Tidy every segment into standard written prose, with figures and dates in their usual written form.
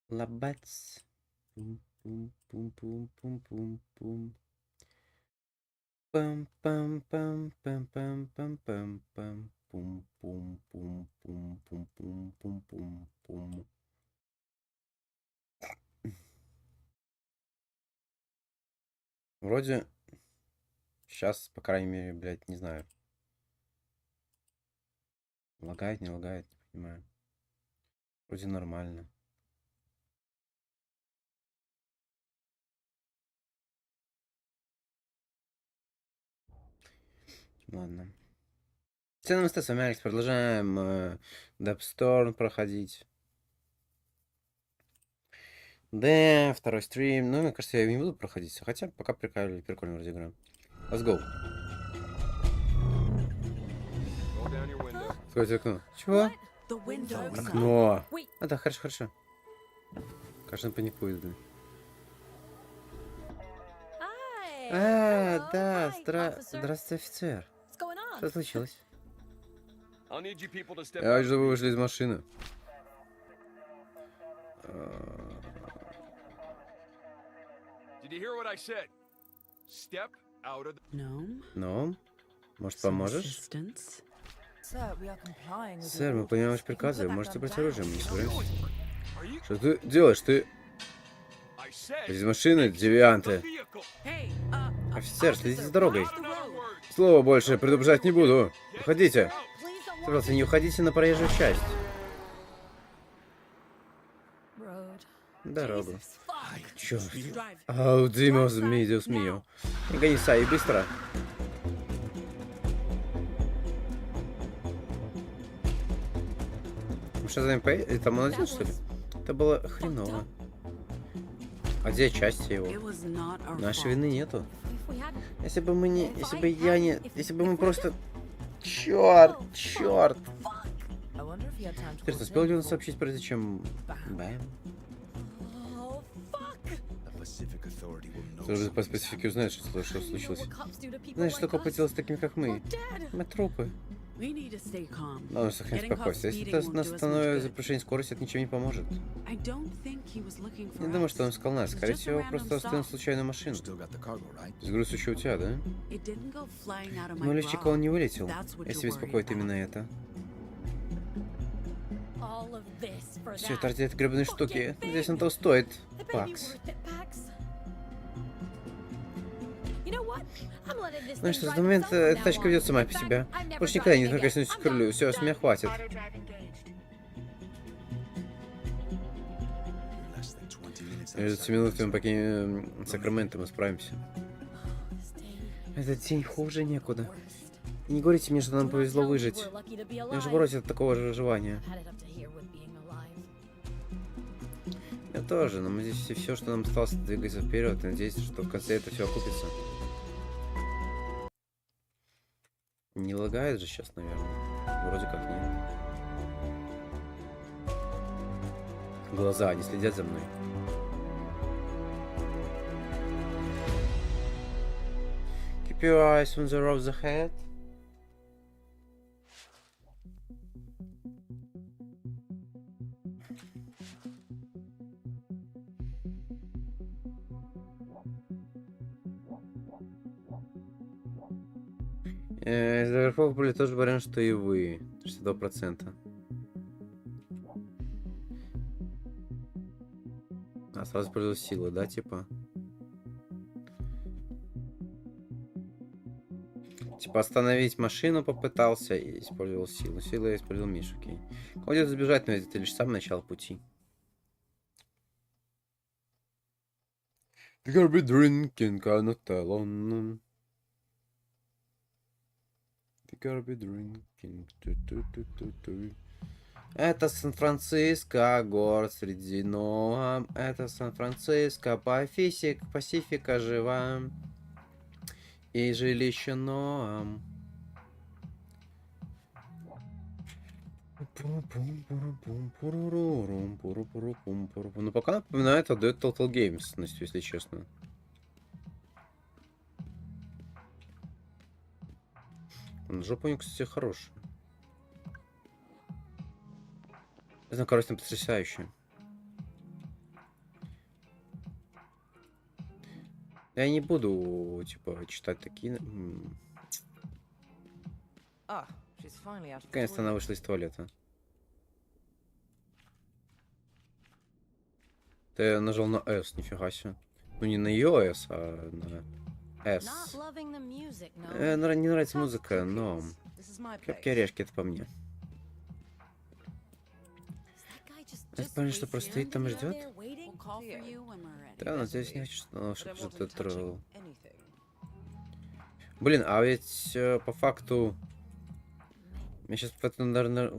Лабац. Пум-пум-пум-пум-пум-пум. Пам-пам-пам-пам-пам-пам-пам. Пум-пум-пум-пум-пум-пум-пум-пум. Вроде сейчас, по крайней мере, блядь, не знаю. Лагает, не лагает, не понимаю. Вроде нормально. Ладно. Всем с вами Алекс. Продолжаем Dustborn проходить. Да, второй стрим. Ну, мне кажется, я не буду проходить. Хотя пока прикольно вроде игра. Let's go. Откройте окно. Чего? Окно. А, да, хорошо, хорошо. Кажется, паникует, блин. А, да, здравствуйте, офицер. Что случилось? Я вижу, вы вышли из машины. Ну, может, поможешь? Сэр, мы понимаем ваши приказы. Вы можете брать оружие, мы не собираемся. Что ты делаешь? Ты из машины, девианты. Офицер, следите за дорогой. Слова больше предупреждать не буду. Уходите. Пожалуйста, не уходите на проезжую часть. Дорогу. Черт. Ау, Димос, Мидиус Мио. Не гони, Сай, быстро. Мы что, за ним поедем? Это он один, что ли? Это было хреново. А где части его? Нашей вины нету. Если бы мы не... Если бы я не... Если бы мы просто... Черт! Черт! Интересно, успел ли он сообщить, прежде чем... Бэм? Служба по специфике узнает, что случилось. Знаешь, что копы делают с такими, как мы? Мы трупы. Надо сохранять спокойствие. Если это нас становится за превышение скорости, это ничем не поможет. Не думаю, что он искал нас. Скорее всего, просто остановил случайную машину. С груз еще у тебя, да? Но лифчика он не вылетел. Если беспокоит именно это. Все это ради этой гребаной штуки. Здесь он того стоит. Пакс. Знаешь, в этот момент эта тачка ведет сама по себе. Больше никогда не прикоснусь к рулю. Все, с меня хватит. Через 20 минут мы покинем Сакраменто, мы справимся. Этот день хуже некуда. И не говорите мне, что нам повезло выжить. Я же борюсь от такого же выживания. Я тоже, но мы здесь все, что нам осталось, двигаться вперед. Надеюсь, что в конце это все окупится. Не лагает же сейчас, наверное. Вроде как нет. Глаза, они следят за мной. Keep your eyes on the road ahead. Заверхов были тоже вариант, что и вы. 62%. А сразу использовал силу, да, типа? Типа остановить машину попытался и использовал силу. Силу я использовал Мишу, окей. Куда сбежать, но это лишь сам начало пути. You gotta be drinking, cannot tell on. Это Сан-Франциско, город среди Ноам. Это Сан-Франциско, Пасифика жива. И жилище Ноам. Ну пока напоминает отдает Total Games, если честно. Жопа у него, кстати, хорошая. Знакомность там потрясающая. Я не буду, типа, читать такие... Наконец-то она вышла из туалета. Ты нажал на S, нифига себе. Ну не на ее S, а на S. Не нравится музыка, но... Крепкие орешки, это по мне. Это понятно, что просто стоит там и ждет? Да, надеюсь, не хочу, чтобы что-то трогал. Блин, а ведь по факту... Мне сейчас в это, наверное,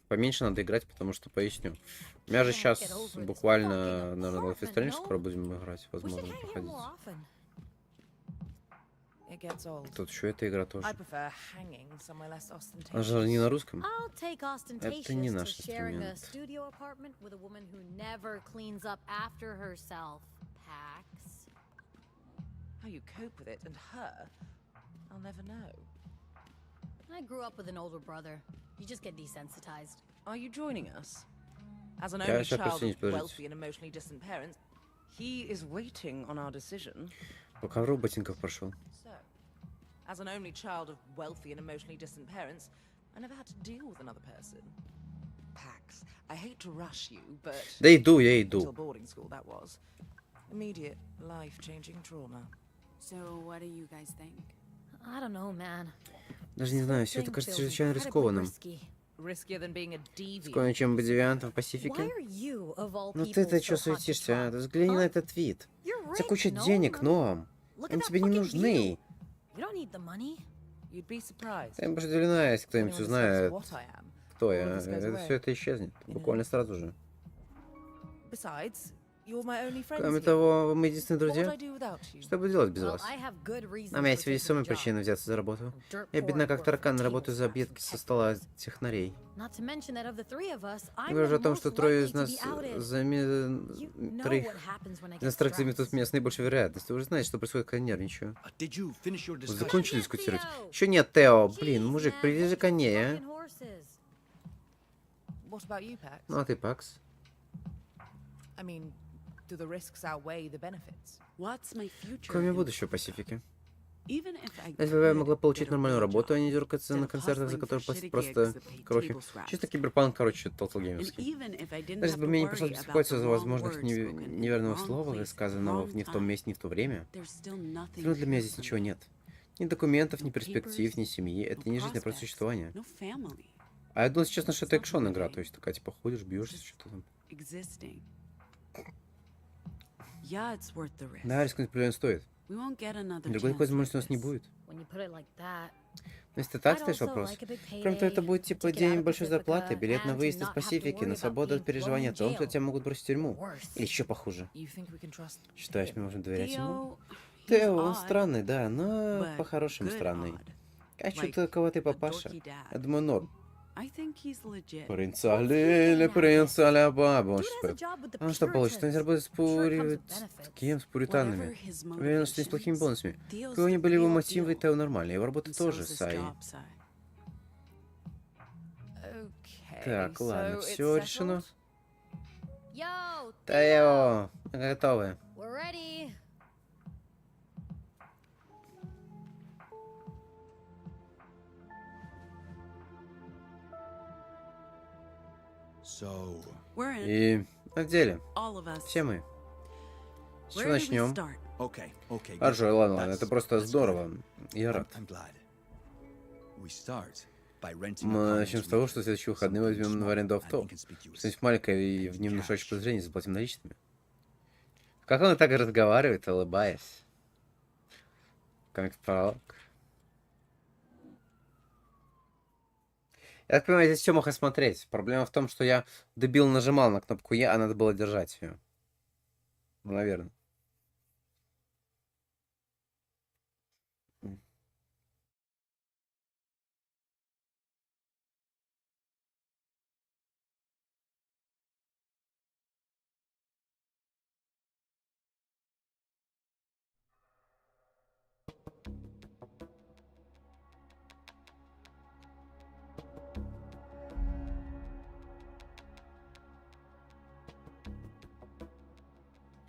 поменьше надо играть, потому что поясню. У меня же сейчас буквально, наверное, Life is Strange скоро будем играть, возможно, проходить. Тут еще эта игра тоже. Она же не на русском. Это не наш инструмент. I grew up with an older brother. You just get desensitized. Are you joining us? As an only child of wealthy and emotionally distant parents, he is waiting on our decision. По ковру ботинков прошел. So, as an only child of wealthy and emotionally distant parents, I never had to deal with another person. Pax, I hate to rush you, but да иду, я иду. Until boarding school, that was immediate, life-changing trauma. So, what do you guys think? I don't know, man. Даже не знаю, все это кажется чрезвычайно рискованным. Сколько, чем быть девиантом в Пасифике? Ну ты-то что суетишься, а? Ты взгляни на этот вид. У тебя куча денег, но они тебе не нужны. Я бы удивлена, если кто-нибудь узнает, кто я. Все это исчезнет, буквально сразу же. Кроме того, мы единственные друзья. Что я буду делать без вас? У меня есть весомые причины взяться за работу. Я бедна как таракан, работаю за объедки со стола технарей. Не говорю о том, что трое из нас троих заметут меня с наибольшей вероятностью. Вы же знаете, что происходит, когда нервничаю. Вы закончили дискутировать? Еще нет, Тео. Блин, мужик, привяжи коней, а? Ну а ты, Пакс? Кроме будущего Пасифики. Если бы я могла получить нормальную работу, а не дергаться на концертах, за которые платят просто крохи. Чисто киберпанк, короче, толталгеймерский. Даже если бы мне не пришлось беспокоиться за возможных неверного слова, сказанного не в том месте, не в то время, все равно для меня здесь ничего нет. Ни документов, ни перспектив, ни семьи. Это не жизнь, а просто существование. А я думал, честно, что это экшон игра, то есть такая, типа, ходишь, бьешься, что-то там. Да, рискнуть определенно стоит. Другой такой возможности у нас не будет. Но если ты так ставишь вопрос, кроме того, это будет типа день большой зарплаты, билет на выезд из Пасифики, на свободу от переживания о том, что тебя могут бросить в тюрьму. Или еще похуже. Считаешь, мы можем доверять ему? Тео, он странный, да, но по-хорошему странный. А что-то кого-то папаша. Я думаю, норм. Принц Алиля, принц Аля бабушка. А что получится? Он работает с кем? С пуританами. Уверен, что с плохими бонусами. Какие у него были его мотивы, Тео нормально. Его работа тоже, Сай. Так, ладно, все решено. Тео, мы готовы. И в деле. Все мы. С чего начнем? Хорошо, ладно, это просто здорово. Я рад. Мы начнем с того, что в следующие выходные возьмем в аренду авто. Что-нибудь маленькое и в не внушающее подозрение заплатим наличными. Как он так разговаривает, улыбаясь? Комикс-пролог. Я так понимаю, здесь все мог осмотреть. Проблема в том, что я дебил нажимал на кнопку «Я», а надо было держать ее. Ну, наверное.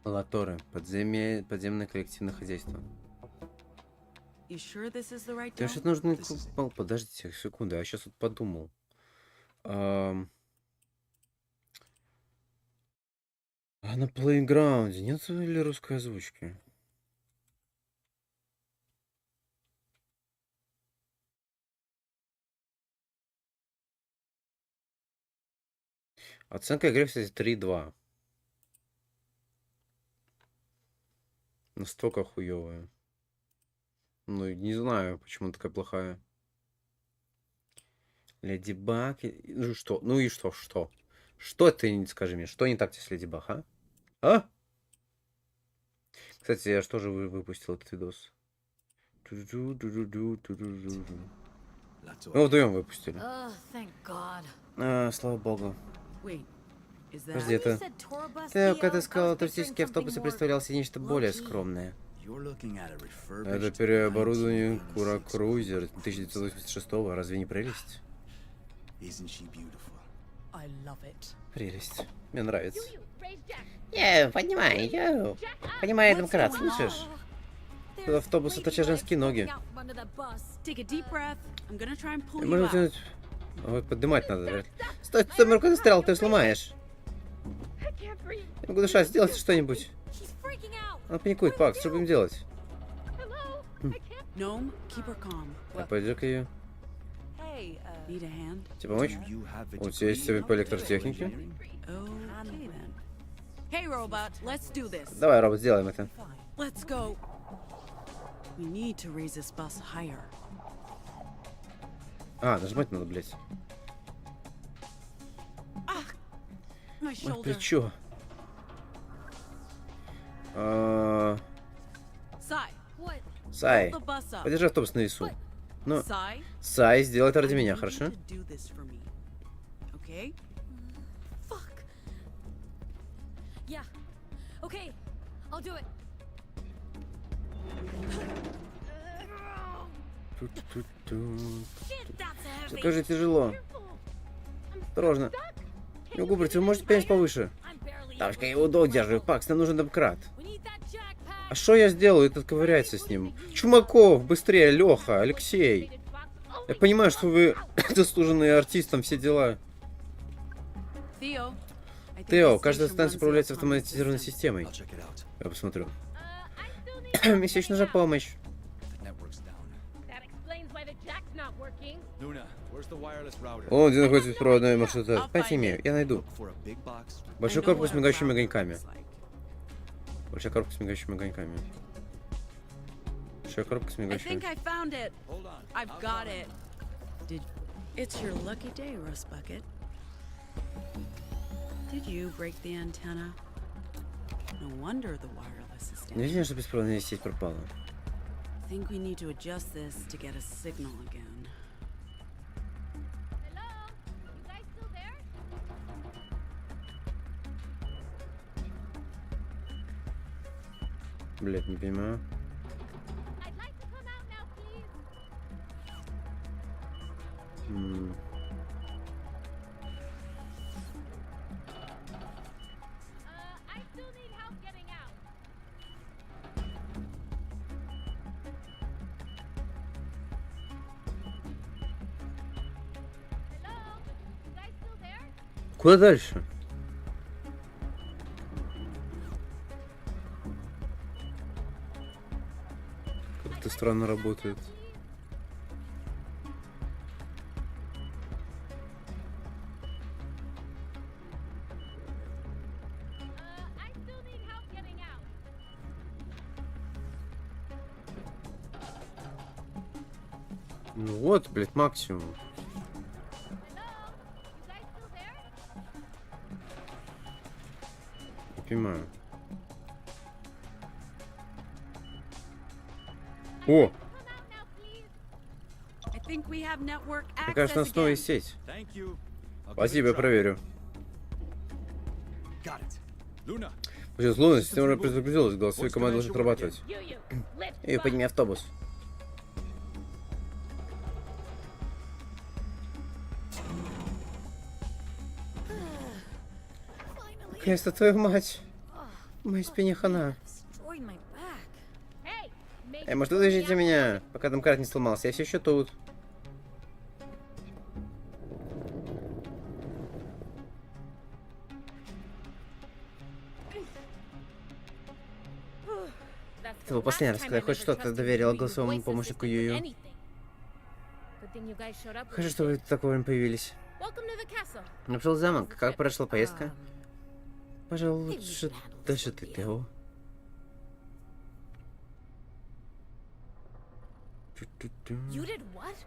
Латоры. Подземное коллективное хозяйство. Тебе что нужно... Подождите секунду, я сейчас вот подумал. А на плейграунде нет ли русской озвучки? Оценка игры, кстати, 3,2. Настолько хуёвая. Ну, не знаю, почему такая плохая. Леди Баг... Ну что? Ну и что? Что? Что ты, скажи мне, что не так с Леди Баг, а? А? Кстати, я же тоже выпустил этот видос. Мы вдвоем выпустили. Слава богу. Подожди, это... Ты, когда сказал, туристические автобусы представлялся нечто более скромное. Это переоборудование Крузер 1986-го. Разве не прелесть? Прелесть. Мне нравится. Понимаю, Демократ, слышишь? Автобус отточат женские ноги. Можно тянуть... Вот поднимать надо. Стой, ты руку застрял, ты сломаешь. Я могу дышать, сделайте что-нибудь. Он паникует, Пак, что будем делать? Я пойду к ее. Тебе помочь? У тебя есть по электротехнике? Давай, робот, сделаем это. Нажимать надо, блядь. Мое плечо. Сай, подержи автобус на весу. Ну, Сай, сделай это ради меня, хорошо? Скажи, тяжело. Осторожно. Не могу брать, вы можете поднять повыше? Товарищ, я его удерживаю. Пакс, нам нужен домкрат. А что я сделаю? Этот ковыряется с ним. Чумаков, быстрее, Леха, Алексей. Я понимаю, что вы заслуженный артист, там все дела. Тео, каждая станция управляется автоматизированной системой. Я посмотрю. Месяч нужна помощь. О, где находится беспроводной маршрут? Понятия имею, я найду. Большой корпус с мигающими огоньками. Большая коробка с мигающими огоньками. Большая коробка с мигающими. Не видно, что беспроводная сеть пропала. Блять, не понимаю. Куда дальше? Как-то странно работает. Ну вот, блядь, максимум. Не понимаю. О! Мне кажется, у нас снова есть сеть. Спасибо, я проверю. Сейчас Луна, система уже предупредилась, голосовые команды должны отрабатывать. Эй, подними автобус. Наконец-то, твою мать. Моей спине хана. Эй, может, вытащите меня, пока там карт не сломался? Я все еще тут. Ты был последний раз, когда я хоть что-то доверила голосовому помощнику Юю. Хорошо, что вы так вовремя появились. Нашел замок. Как прошла поездка? Пожалуй, лучше даже ты, Тео.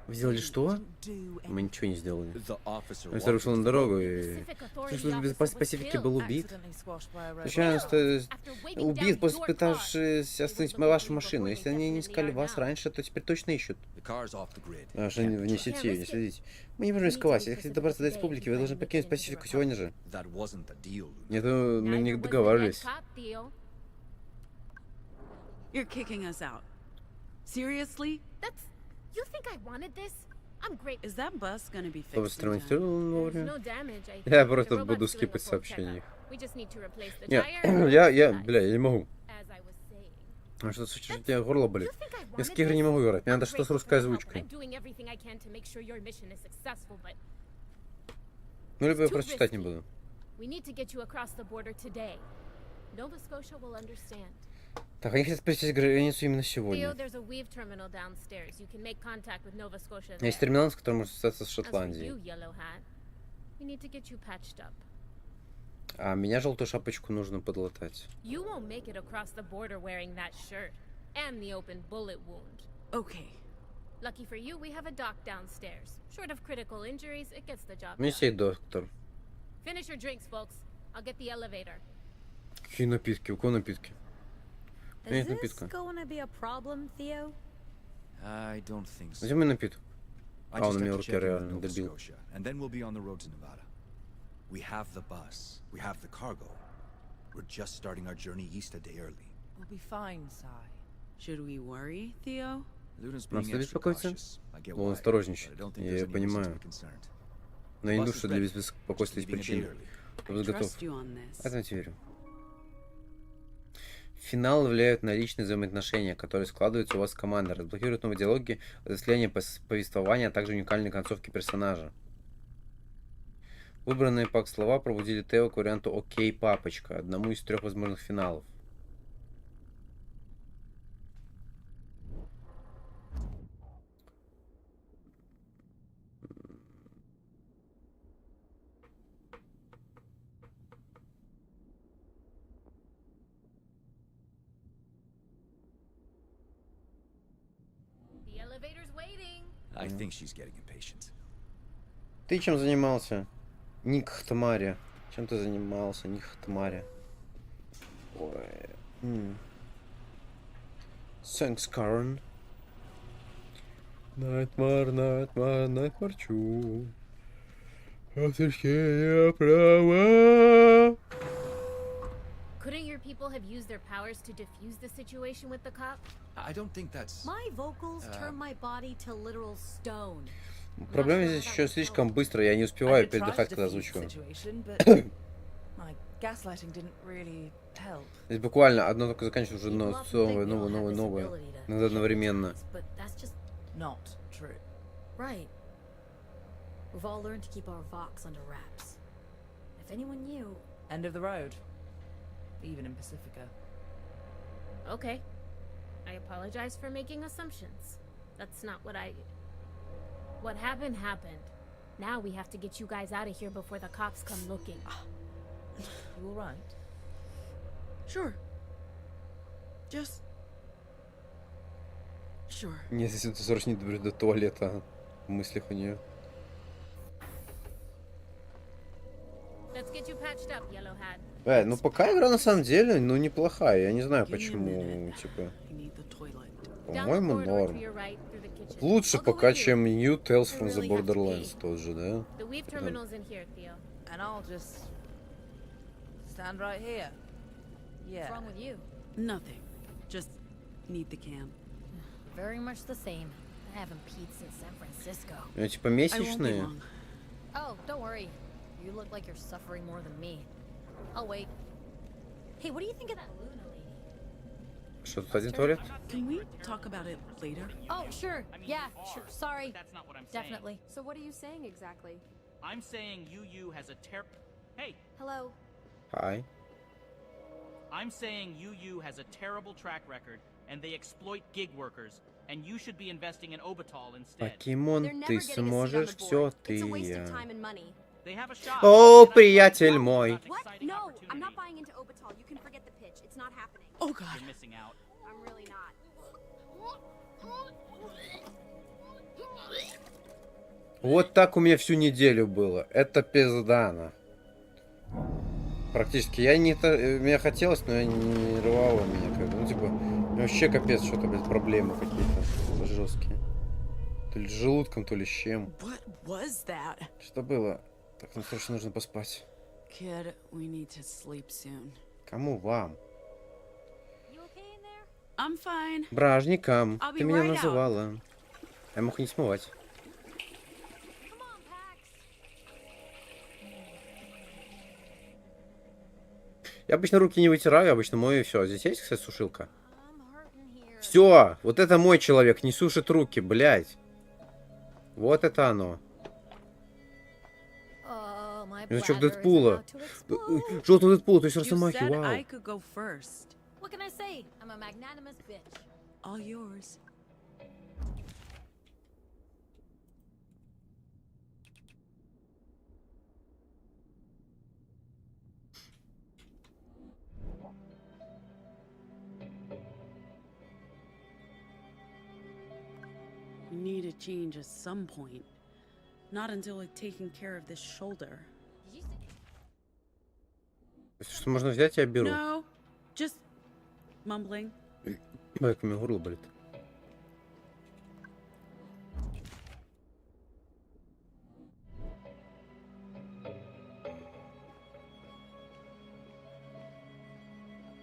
Вы сделали что? Мы ничего не сделали. Офицер ушел на дорогу и... Служба безопасности Пасифики был убит. Случайно убит, после пытавшись остановить вашу машину. Если они не искали вас раньше, то теперь точно ищут. Аж вне сети, не следите. Мы не можем рисковать. Если хотите добраться до республики, вы должны покинуть Пасифику сегодня же. Нет, мы не договаривались. Seriously? You think I wanted this? I'm great. Is that bus gonna be Чтобы fixed in time? стремонтировал я просто буду скипать сообщения. Нет, бля, я не могу. А что случилось? У тебя горло болит? Я с игры не могу играть. Мне надо что с русской озвучкой. Ну, либо я просто читать не буду. Так, они хотят пересечь границу именно сегодня. Есть терминал, с которым можно связаться с Шотландией. А меня желтую шапочку нужно подлатать. У меня есть доктор. Какие напитки? У кого напитки? Нет напитка. Где мой напиток? А, он у меня руки реально добил. We have the bus. We have the cargo. We're just starting our journey east a day early. We'll be fine, Sai. Should we worry, Theo? Нам стоит беспокоиться? Он осторожничает. Я понимаю. Но я не думаю, что для беспокойства есть причины. Я буду готов. Я тебе верю. Финал влияют на личные взаимоотношения, которые складываются у вас с командой, разблокируют новые диалоги, разветвление повествования, а также уникальные концовки персонажа. Выбранные пак слова пробудили Тео к варианту «Окей, папочка», одному из 3 возможных финалов. I think she's getting impatient. Ты чем занимался? Ник Хтамари. Чем ты занимался, Ник Хтамари? Ой. Thanks, Karen. Найтмарчу. Авторские права. Couldn't your people have used their powers to defuse the situation with the cop? I don't think that's... My vocals turn my body to literal stone. Проблема здесь еще слишком быстро, я не успеваю передыхать, когда озвучиваю. Здесь буквально одно только заканчивается, уже новое. Иногда одновременно. Okay. I apologize for making assumptions. That's not what What happened, happened. Now we have to get you guys out of here before the cops come looking. You alright? Sure. Just... Sure. Нет, если ты срочно не доберешься до туалета в мыслях у нее. Let's get you patched up, Yellow Hat. Ну пока игра на самом деле, ну неплохая. Я не знаю почему, типа. По-моему, норм. Лучше пока, чем New Tales from the Borderlands тот же, да? Nothing. Just need the cam. Very much the same. I haven't peed since San Francisco. Типа месячные. Oh, don't worry. You look like you're suffering more than me. I'll wait. Hey, what do you think of that Luna lady? Что, тут один туалет? Can we talk about it later? Oh, sure. Yeah, sure. Sorry. That's not what I'm saying. Definitely. So what are you saying exactly? I'm saying UU has a Hey, Hello. Hi. I'm saying UU has a terrible track record and they exploit gig workers, and you should be investing in Obitol instead. Покемон, They're never ты getting a seat on сможешь the все, board. ты... It's a waste of time and money. They have a shot. О, And I'm приятель not мой. about What? exciting No, I'm opportunity. not buying into Obitol. You can forget the pitch. It's not happening. Oh god. You're missing out. I'm really not. Вот так у меня всю неделю было. Это пиздано. Практически. Мне хотелось, но я не рвало меня. Ну, типа, вообще капец, что-то, блядь, проблемы какие-то жесткие. То ли с желудком, то ли с чем. What was that? Что было? Так, нам срочно нужно поспать. Kid, we need to sleep soon. Кому? Вам? You okay in there? I'm fine. Бражникам. I'll be Ты меня right out. называла. Я мог и не смывать. Come on, Pax. Я обычно руки не вытираю, обычно мою и все. Здесь есть, кстати, сушилка? I'm hurting here. Все, вот это мой человек, не сушит руки, блядь. Вот это оно. Oh, my Значок bladder is Дэдпула. about to explode. Желтый Дэдпул, то есть You Росомахи, said вау. I could go first. What can I say? I'm a magnanimous bitch. All yours. We need a change at some point. Not until I've taken care of this shoulder. Did you say? Если что, можно взять, я беру. No, just mumbling. Ой, как у меня горло болит.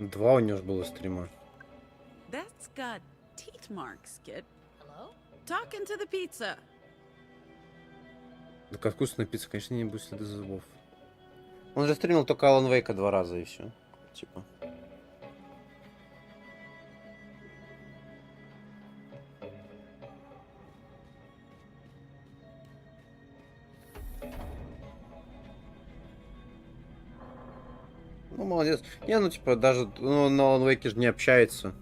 Два у него ж было стрима. That's got teeth marks, kid. Hello? Talking to the pizza. Да как вкусная пицца, конечно, не будет следы зубов. Он же стримил только Алан Вейка 2 раза и все. Типа. Ну, молодец. Не, ну, типа, даже на Алан Вейке же не общается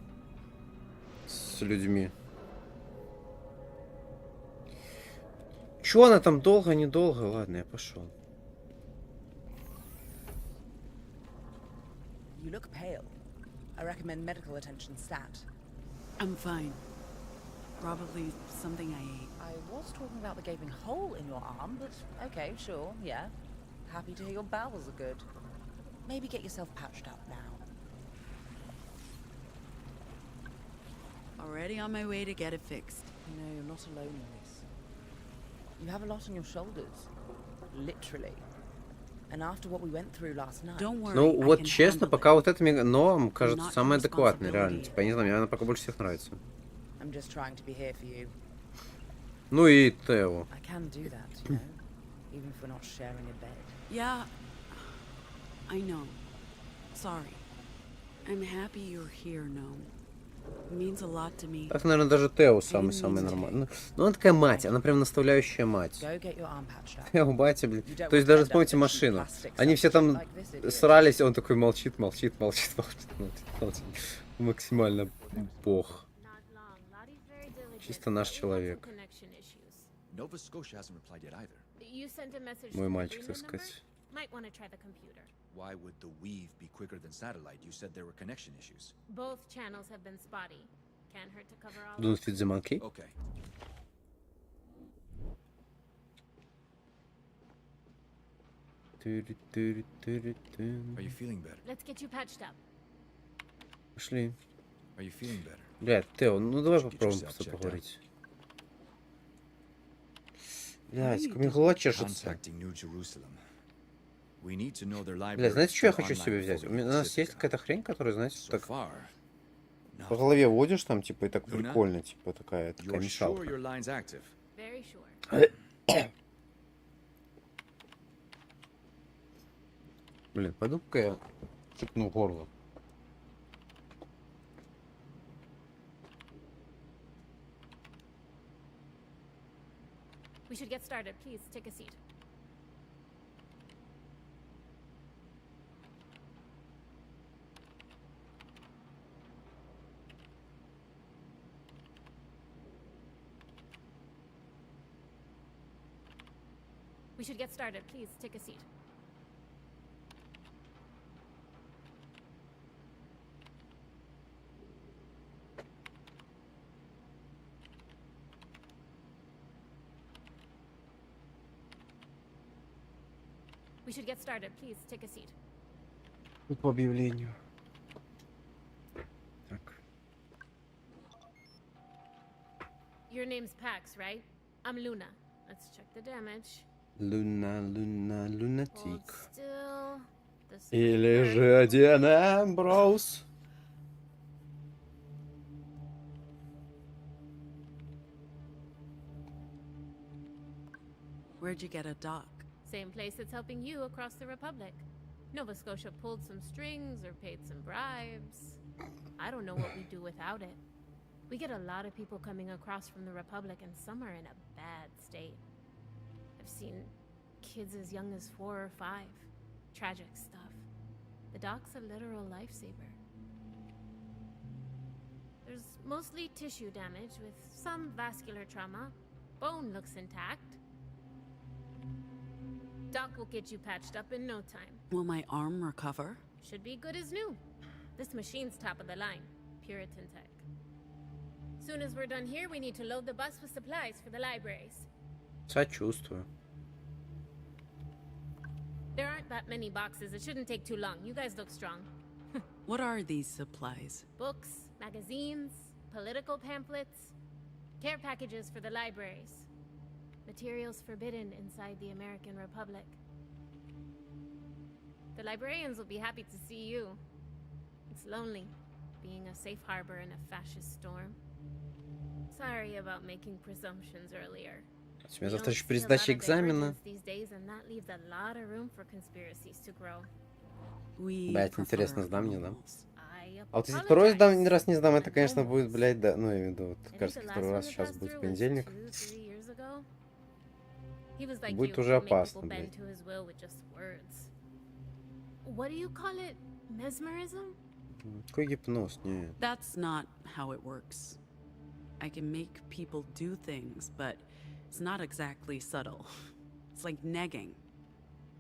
с людьми. Чё она там долго, недолго? Ладно, я пошел. You look pale. I recommend medical attention stat. I'm fine. Probably something I ate. I was talking about the gaping hole in your arm, but okay, sure, yeah. Happy to hear your bowels are good. Maybe get yourself patched up now. Already on my way to get it fixed. No, you're not alone in this. You have a lot on your shoulders. Literally. And after what we went through last night... Don't worry, Ну, I вот can честно, handle пока it. вот это мне новым кажется Not самое адекватное, responsibility. реально. Типа, я не знаю, мне она пока больше всех нравится. I'm just trying to be here for you. Ну и Тео. I can do that, you know? Even if we're not sharing a bed. Yeah, I know. Sorry. I'm happy you're here, Gnome. It means a lot to me. Так, наверное, даже Тео самый-самый нормальный. Ну, она такая мать, она прям наставляющая мать. Go get your arm patched up. Тео, батя, блин. You don't То есть want to даже end up вспомните with машину. plastic Они все там like this idiot. срались, он такой молчит. Максимально бог. Not long. Lottie's very diligent. Чисто наш but we had some человек. connection issues. Nova Scotia hasn't replied yet either. You sent a message Мой to the мальчик, так agreement number? сказать. Might want to try the computer. Why would the weave be quicker than satellite? You said there were connection issues. Both channels have been spotty. Can't hurt to cover all. Don't feed the monkey. Okay. Are you feeling better? Let's get you patched up. Пошли. Are you feeling better? Блядь, Тео, ну давай Get попробуем yourself просто checked поговорить. Блядь, как у меня голова чешется. Contacting New Jerusalem. We need to know their library. Блядь, знаете, что я хочу себе взять? У нас есть какая-то хрень, которая, знаете, So так far, по голове водишь там, типа, и так Luna? прикольно, типа, такая you're sure мешалка. your line's active? Very sure. Блин, пойду-ка я чипну горло. We should get started. Please take a seat. We should get started. Please take a seat. We should get started. Please take a seat. По объявлению. Так. Your name's Pax, right? I'm Luna. Let's check the damage. Лунатик. Hold still. This Или же один Эмброуз. Where'd you get a dock? same place that's helping you across the Republic. Nova Scotia pulled some strings or paid some bribes. I don't know what we'd do without it. We get a lot of people coming across from the Republic, and some are in a bad state. I've seen kids as young as 4 or 5. Tragic stuff. The dock's a literal lifesaver. There's mostly tissue damage with some vascular trauma. Bone looks intact. Doc will get you patched up in no time. Will my arm recover? Should be good as new. This machine's top of the line. Puritan tech. Soon as we're done here, we need to load the bus with supplies for the libraries. Сочувствую. There aren't that many boxes. It shouldn't take too long. You guys look strong. What are these supplies? Books, magazines, political pamphlets, care packages for the libraries. Materials forbidden inside the American Republic. The librarians will be happy to see you. It's lonely, being a safe harbor in a fascist storm. Sorry about making presumptions earlier. У меня завтра еще при сдаче экзамена. Блять, интересно, сдам, не сдам. А вот если второй раз не сдам, это, конечно, будет, блядь, да, ну, я имею в виду, вот, кажется, второй раз сейчас будет в понедельник. Будет уже опасно, блядь. Какой гипноз? Нет. That's not how it works. I can make people do things, but it's not exactly subtle. It's like negging,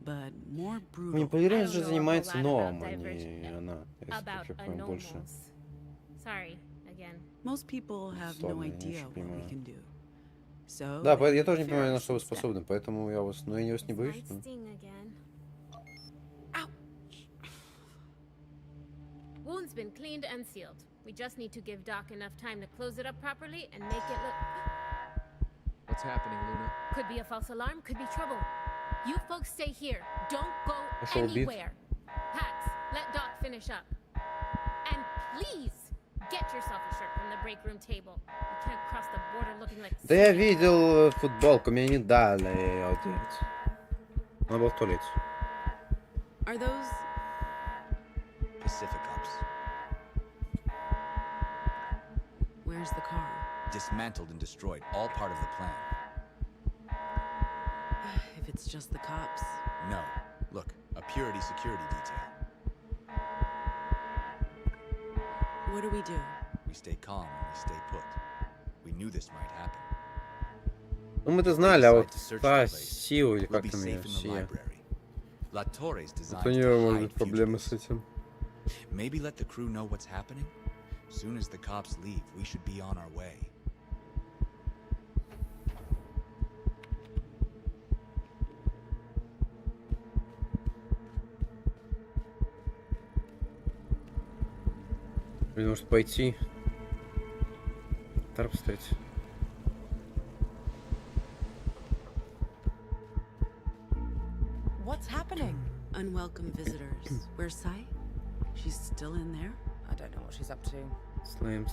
but more brutal. Манипулирование же занимается Ноам, а не она. Если я понял больше. Sorry, again. Most people have no idea what we can do. So да, я тоже не понимаю, на что вы способны, поэтому я вас, ну, я вас не боюсь. Wound's been cleaned and sealed. We just need to give Doc enough time to close it up properly and make it look... What's happening, Luna? Could be a false alarm, could be trouble. You folks stay here. Don't go anywhere. Pax, let Doc finish up. And please, get yourself a shirt from the break room table. You can't cross the border looking like... Да я видел футболку, мне не дали ее одеть. Она была в туалете. Are those... Pacific Ops. Where's the car? Dismantled and destroyed, all part of the plan. If it's just the cops. No. Look, a purity security detail. What do? We stay calm and we stay put. We knew this might happen. Ну мы-то знали, а вот та Сиу, или как там ее, Сия. Вот у нее могут быть проблемы с этим. Maybe let the crew know what's happening. Soon as the cops leave, we should be on our way. Блин, может пойти? Тарп встать. What's happening? Unwelcome visitors. Where's Sai? She's still in there? I don't know what she's up to. Слэм.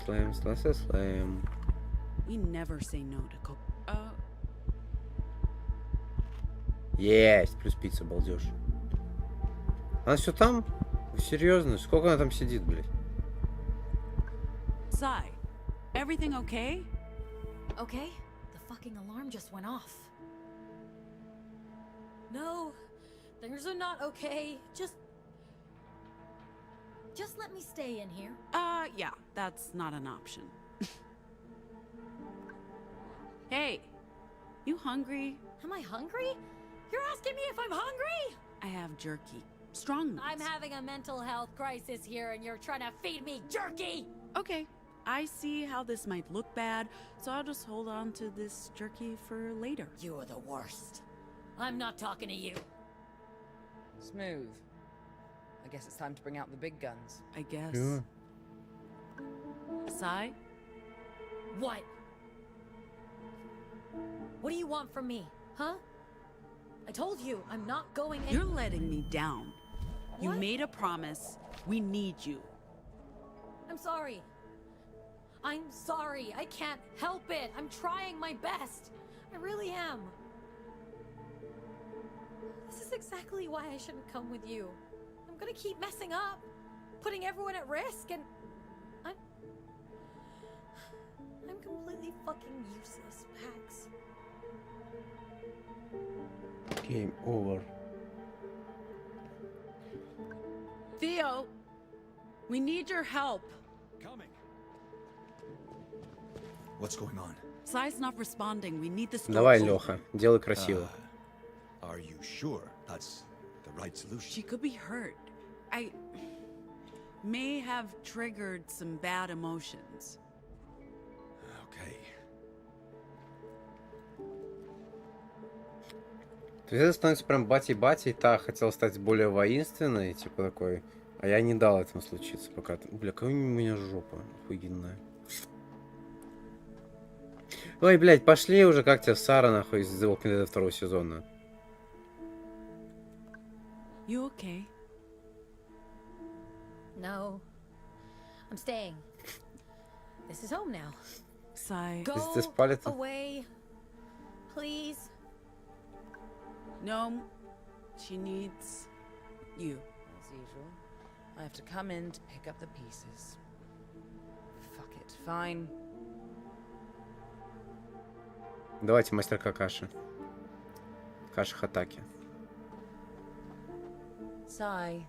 We never say no to co... Есть, плюс пицца, балдеж. Она все там? Серьезно? Сколько она там сидит, блядь? Sai, everything okay? Okay? The fucking alarm just went off. No, things are not okay. Just let me stay in here. Yeah, that's not an option. Hey, you hungry? Am I hungry? You're asking me if I'm hungry? I have jerky. Strong nuts. I'm having a mental health crisis here and you're trying to feed me jerky! Okay, I see how this might look bad, so I'll just hold on to this jerky for later. You're the worst. I'm not talking to you. Smooth. I guess it's time to bring out the big guns. I guess. Yeah. Sai? What? What do you want from me, huh? I told you, I'm not going in. You're letting me down. You What? made a promise. We need you. I'm sorry. I'm sorry. I can't help it. I'm trying my best. I really am. This is exactly why I shouldn't come with you. I'm gonna keep messing up, putting everyone at risk, and I'm completely fucking useless, Pax. Game over. Theo, we need your help. Coming. What's going on? Sai's not responding. We need this. Давай, Леха, делай красиво. Are you sure that's the right solution? She could be hurt. I may have triggered some bad emotions. Okay. То есть это становится прям батей-батей, та хотела стать более воинственной, типа такой, а я не дал этому случиться пока. Бля, какая у меня жопа охуенная. Ой, блядь, пошли уже, как тебя Сара, нахуй, из The Walking Dead 2 сезона. You okay? No. I'm staying. This is home now. Sai. Go Здесь спали-то? away. Please. No, she needs you. As usual, I have to come in to pick up the pieces. Fuck it, fine. Давайте, мастер Какаши. Каша Хатаки. Sai,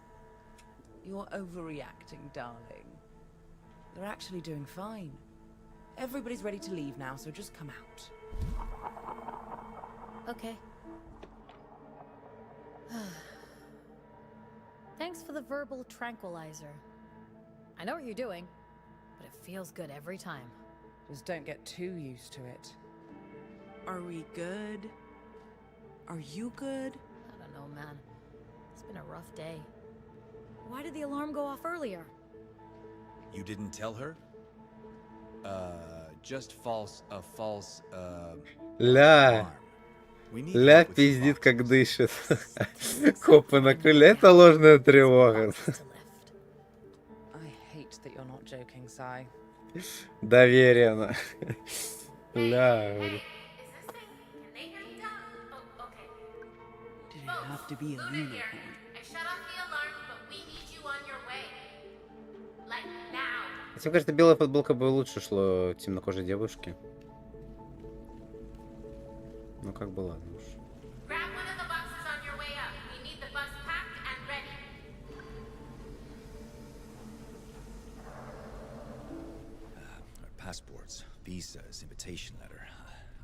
you're overreacting, darling. They're actually doing fine. Everybody's ready to leave now, so just come out. Okay. Thanks for the verbal tranquilizer. I know what you're doing, but it feels good every time. Just don't get too used to it. Are we good? Are you good? I don't know, man. It's been a rough day. Why did the alarm go off earlier? You didn't tell her? Just false, Ля, ля пиздит, как дышит. Копы накрыли, это ложная тревога. I hate that you're not joking, Sai. Доверие на. Ля, говорю. Did it have to be a unicorn? I shut off the alarm, but we need you on your way. Like now. Мне кажется, белая футболка бы лучше шло темнокожей девушке. Ну как бы ладно уж. Grab one of the boxes on your way up. We need the bus packed and ready. Our passports, visas, invitation letter.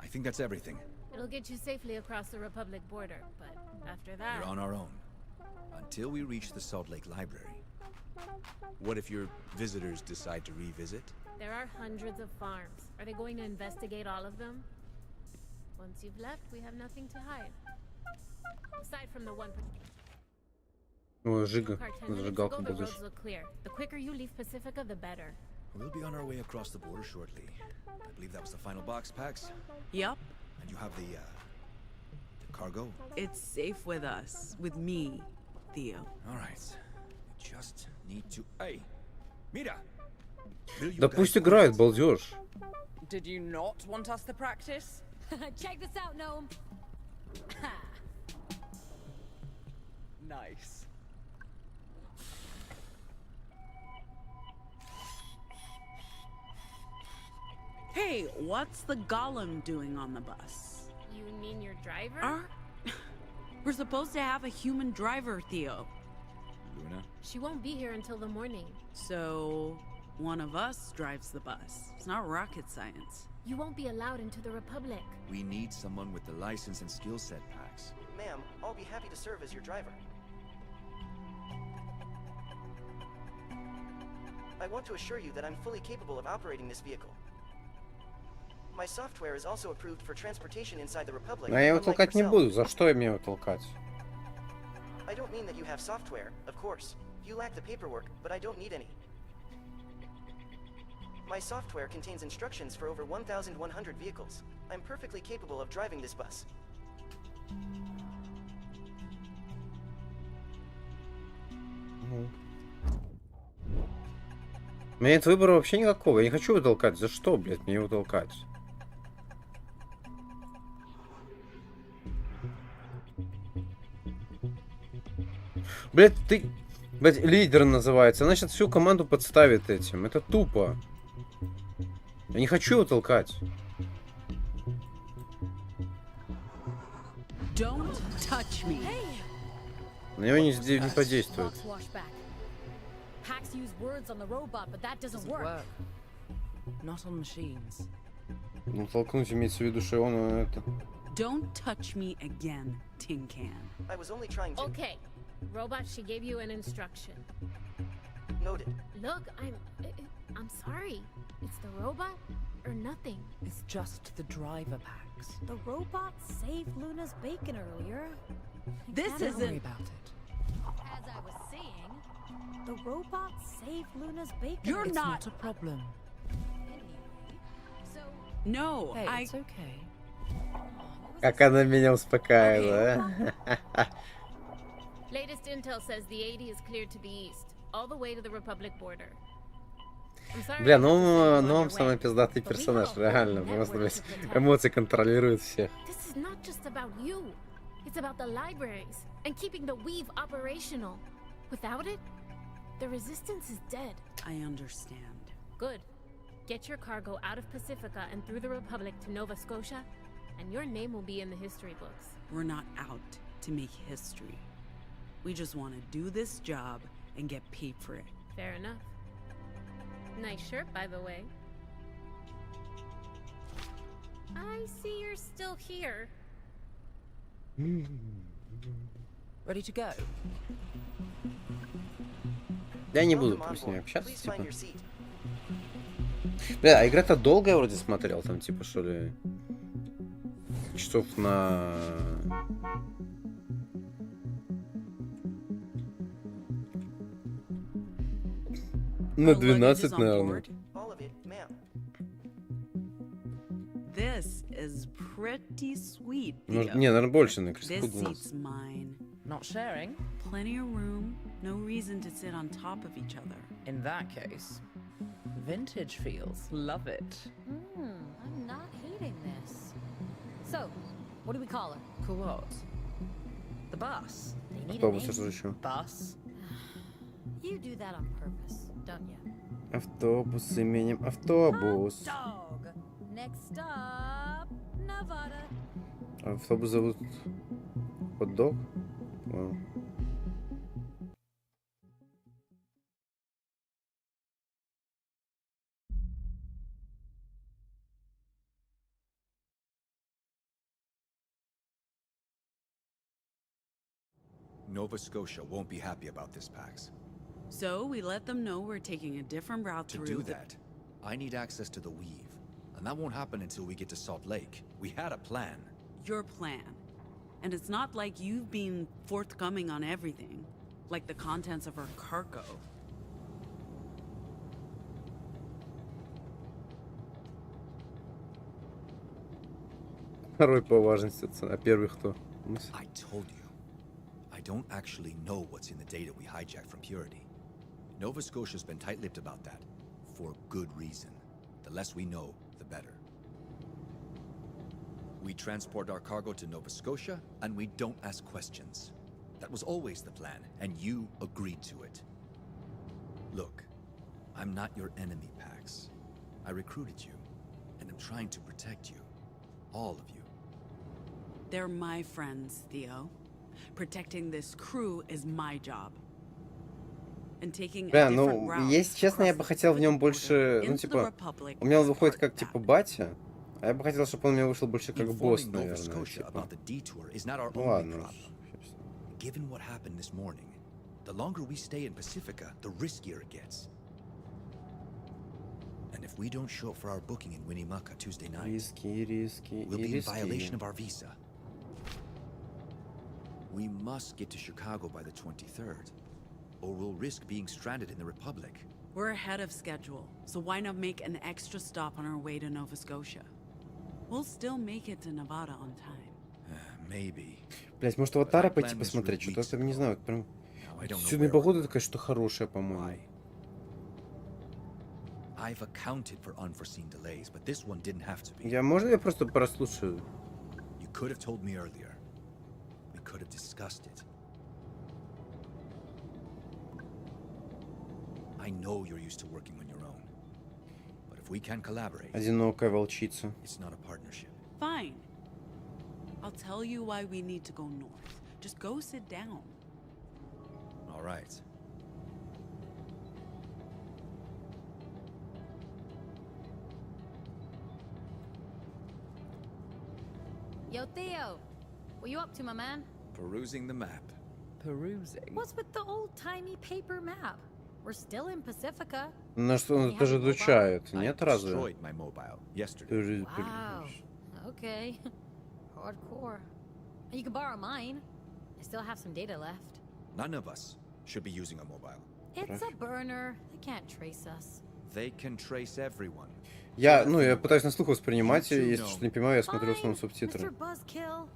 I think that's everything. It'll get you safely across the Republic border, but after that... We're on our own. Until we reach the Salt Lake Library. What if your visitors decide to revisit? There are hundreds of farms. Are they going to investigate all of them? Once you've left, we have nothing to hide. Aside from the one... О, Жига. Car 10 minutes Зажигалка ago, the будешь. roads look clear. The quicker you leave Pacifica, the better. We'll be on our way across the border shortly. I believe that was the final box, Pax. Yup. And you have the cargo? It's safe with us. With me, Theo. All right. We just need to... Hey! Mira! Will you Да guys пусть играет, балдеж. Did you not want us to practice? Check this out, Gnome. Nice. Hey, what's the golem doing on the bus? You mean your driver? We're supposed to have a human driver, Theo. Luna? She won't be here until the morning. So, one of us drives the bus. It's not rocket science. You won't be allowed into the Republic. We need someone with the license and skill set packs. Ma'am, I'll be happy to serve as your driver. I want to assure you that I'm fully capable of operating this vehicle. My software is also approved for transportation inside the Republic. А я его толкать не буду. За что мне его толкать? I don't mean that you have software, of course. You lack the paperwork, but I don't need any. My software contains instructions for over 1,100 vehicles. I'm perfectly capable of driving this bus. У меня нет выбора вообще никакого. Я не хочу его толкать. За что, блядь, мне его толкать? Блядь, ты... Блядь, лидер называется. Она сейчас всю команду подставит этим. Это тупо. Я не хочу его толкать. Don't touch me. На него не подействует. Hacks use words on the robot, but that doesn't work. Not on machines. Ну, толкнуть имеется в виду, что он это... Don't touch me again, Tin Can. I was only trying to... Okay. Robot, she gave you an instruction. Noted. Look, I'm sorry. It's the robot or nothing. It's just the driver packs. The robot saved Luna's bacon earlier. This Don't worry isn't... about it. As I was saying, the robot saved Luna's bacon. You're It's not... not a problem. So, No, Hey, it's okay. Как она меня успокаивала, а? Latest intel says the 80 is cleared to the east, all the way to the Republic border. I'm sorry. Бля, ну он самый пиздатый персонаж, реально. Просто, блядь, эмоции контролирует всех. This is not just about you. It's about the libraries and keeping the weave operational. Without it, the resistance is dead. I understand. Good. Get your cargo out of Pacifica and through the Republic to Nova Scotia, and your name will be in the history books. We're not out to make history. We just want to do this job and get paid for it. Fair enough. Nice shirt, by the way. I see you're still here. Ready to go? Я не буду с ней общаться, типа. Бля, а игра-то долгая вроде смотрел, там типа что ли часов на... На 12, наверное. This is pretty sweet. Ну, не, наверное, больше на крестку. This seat's mine. Not sharing? Plenty of room. No reason to sit on top of each other. In that case, vintage feels. Love it. I'm not hating this. So, what do we call her? Cool what? The bus. They need a Автобус name. что еще? Bus? You do that on purpose, don't you? Автобус именем автобус. Dog. Next stop, Nevada. Автобус зовут хот-дог? Вау. Nova Scotia won't be happy about this, Pax. So we let them know we're taking a different route To through do that, I need access to the weave. And that won't happen until we get to Salt Lake. We had a plan. your plan. And it's not like you've been forthcoming on everything, like the contents of our cargo. Второй по важности, а первый кто? I told you. I don't actually know what's in the data we hijacked from Purity. Nova Scotia's been tight-lipped about that, for good reason. The less we know, the better. We transport our cargo to Nova Scotia, and we don't ask questions. That was always the plan, and you agreed to it. Look, I'm not your enemy, Pax. I recruited you. And I'm trying to protect you. All of you. They're my friends, Theo. Protecting this crew is my job. And taking Бля, a different ну, route если честно, я бы хотел в нем больше, ну, into the типа, Republic у меня он as выходит part как, of типа, that. батя, а я бы хотел, чтобы он у меня вышел больше как босс, Informing Nova наверное, Scotia типа. about the detour is not our Ну, only ладно. problem. Given what happened this morning, the longer we stay in Pacifica, the riskier it gets. And if we don't show up for our booking in Winnemucca Tuesday night, we'll be in violation of our visa. We must get to Chicago by the 23rd, or we'll risk being stranded in the Republic. We're ahead of schedule, so why not make an extra stop on our way to Nova Scotia? We'll still make it to Nevada on time. Maybe. Блять, может, Аватара пойти посмотреть? Что-то я не знаю, прям... Сегодня погода такая, что хорошая, по-моему. I've accounted for unforeseen delays, but this one didn't have to be. Можно я просто прослушаю? You could have told me earlier. We could have discussed it. I know you're used to working on your own. But if we can collaborate, Одинокая волчица. it's not a partnership. Fine. I'll tell you why we need to go north. Just go sit down. All right. Yo, Theo. What you up to, my man? Perusing the map. Perusing? What's with the old-timey paper map? We're still in Pacifica. Ну что, он тоже изучает, нет, разве? Destroyed my mobile yesterday. Wow. Okay. Hardcore. You can borrow mine. I still have some data left. None of us should be using a mobile. It's a burner. They can't trace us. They can trace everyone. Я пытаюсь на слух воспринимать, и если что не понимаю, я смотрю в основном субтитры. Mr. Buzzkill.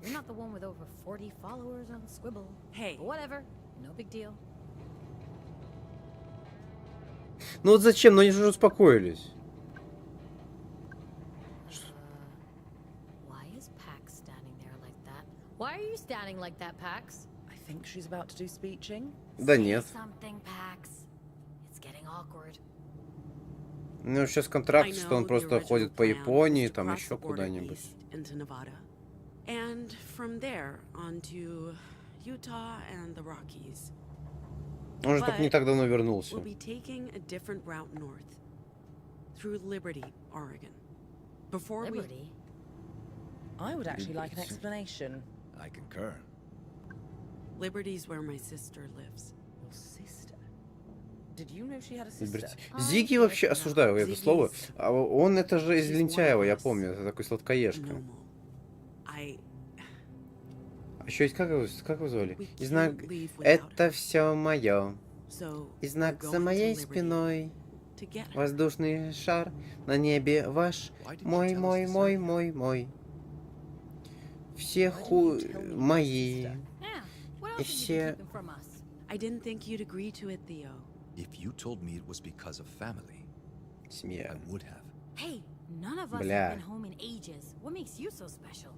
You're not the one with over 40 followers on Squibble. Hey. But whatever. No big deal. Ну вот зачем? Ну они же уже успокоились. Why is Pax standing there like that? Why are you standing like that, Pax? I think she's about to do speeching. Да нет. Say something, Pax. It's getting awkward. Ну сейчас контракт, что он просто ходит по Японии, там еще куда-нибудь. Into Nevada. And from there on to Utah and the Rockies. Он же только не так давно вернулся. We'll be taking a different route north through Liberty, Oregon. Before Liberty? I would actually like an explanation. I concur. Liberty's where my sister lives. Your sister? Did you know she had a sister? Зигги вообще, осуждаю это слово, он это же из Лентяева, я помню, это такой сладкоежка. А еще есть, как его звали? И знак, это все мое. И знак за моей спиной. Воздушный шар на небе ваш. Мой, мой, мой, мой, мой. Все мои. И все... I didn't think you'd agree to it, Theo. If you told me it was because of family, Семья. I would have. Hey, none of us Бля. have been home in ages. What makes you so special?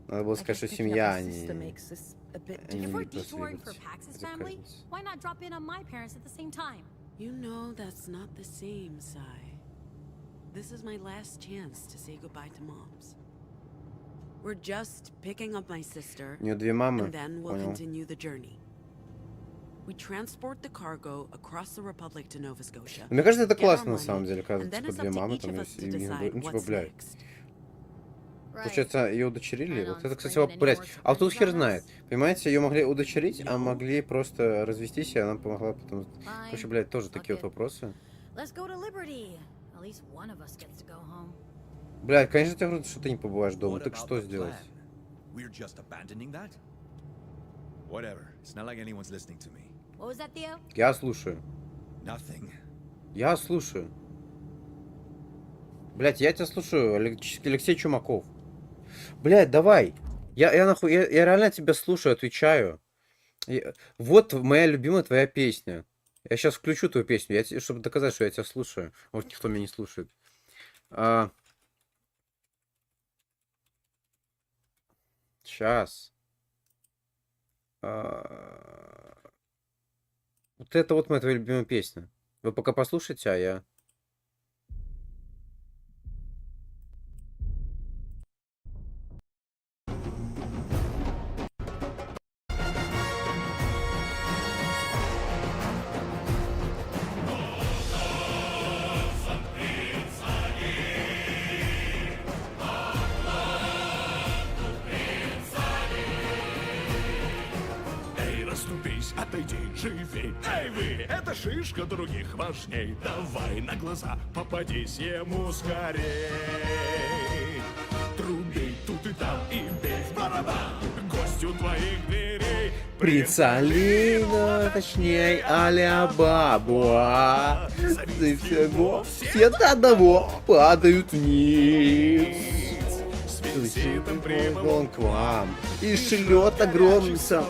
Надо было сказать, что семья, а не... If we're detouring for Pax's family, why not drop in on my parents at the same time? You know that's not the same, Sai. This is my last chance to say goodbye to moms. We're just picking up my sister, У нее две мамы, and then we'll понял. continue the journey. We transport the cargo across the Republic to Nova Scotia. Мне кажется, это get our классно, на money, самом деле, когда and then типа it's две up to мамы each там, of us если to не decide ну, типа, what's бля. next. Получается, ее удочерили. Вот это, кстати, блядь. А вот тут хер знает. Понимаете, ее могли удочерить, а могли просто развестись, и она помогла потом. Короче, блядь, тоже такие вот вопросы. Блядь, конечно, тебе круто, что ты не побываешь дома. Так что сделать? We're just abandoning that? Whatever. It's not like anyone's listening to me. What was that, Theo? Я слушаю. Nothing. Я слушаю. Блядь, я тебя слушаю, Алексей Чумаков. Блядь, давай. Я реально тебя слушаю, отвечаю. Вот моя любимая твоя песня. Я сейчас включу твою песню, чтобы доказать, что я тебя слушаю. Вот никто меня не слушает. Сейчас. Вот это вот моя твоя любимая песня. Вы пока послушайте, а я... отойди, живей. Эй вы, это шишка других важней. Давай на глаза попадись ему скорей. Труби тут и там и бей в барабан. Гостю твоих дверей. Принц Алина, точнее, а-ля Бабуа. И всего, все до одного падают вниз. Визитом прибыл Он к вам и шлет огромный сам...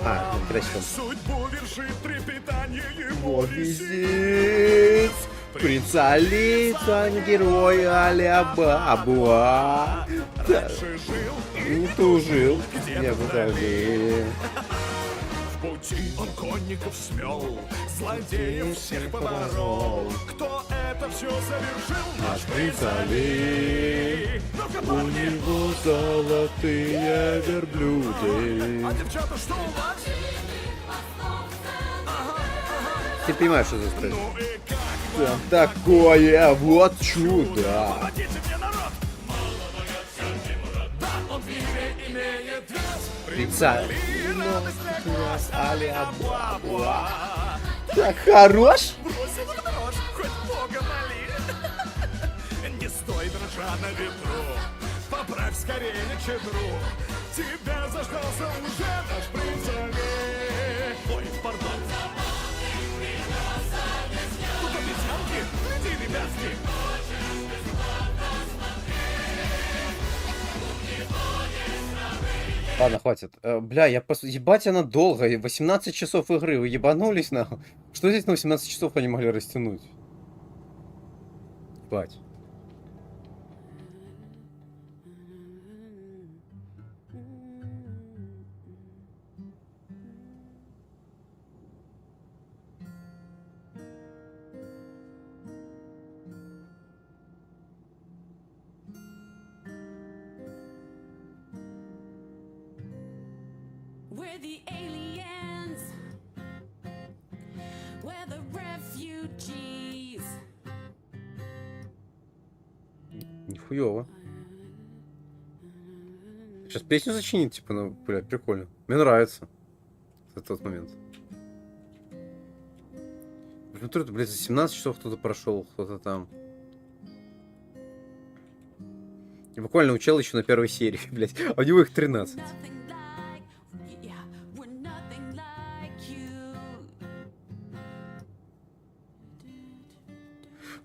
красиво. Судьбу вершит трепетание его визит. Принц Алиса, не герой, а-ля Бабуа. Раньше жил Не тужил, я бы далее. В пути он конников смел, злодеев всех поборол. Кто это все совершил? Наш принц Али. У него золотые верблюды. А девчата что у вас? Ты понимаешь, что за стресс? Ну и как Там такое вот чудо. помогите мне, народ! Да, он в мире имеет вес. Принц Али. Так хорош? Брось его дрожь, хоть Бога моли. Не стой, дрожа на ветру, поправь скорее чедру. Тебя заждался уже наш принц Али. Ой, пардон. Тут обезьянки, гляди, ребятки. Ладно, хватит. Бля, ебать она долго. 18 часов игры. Вы ебанулись, нахуй? Что здесь на 18 часов они могли растянуть? Ебать. We're the aliens. We're the refugees. Нихуёво. Сейчас песню зачинит, типа, ну, блядь, прикольно. Мне нравится. В тот момент. Внутри, блядь, за 17 часов кто-то прошел, кто-то там. И буквально учил еще на первой серии, блядь. А у него их 13.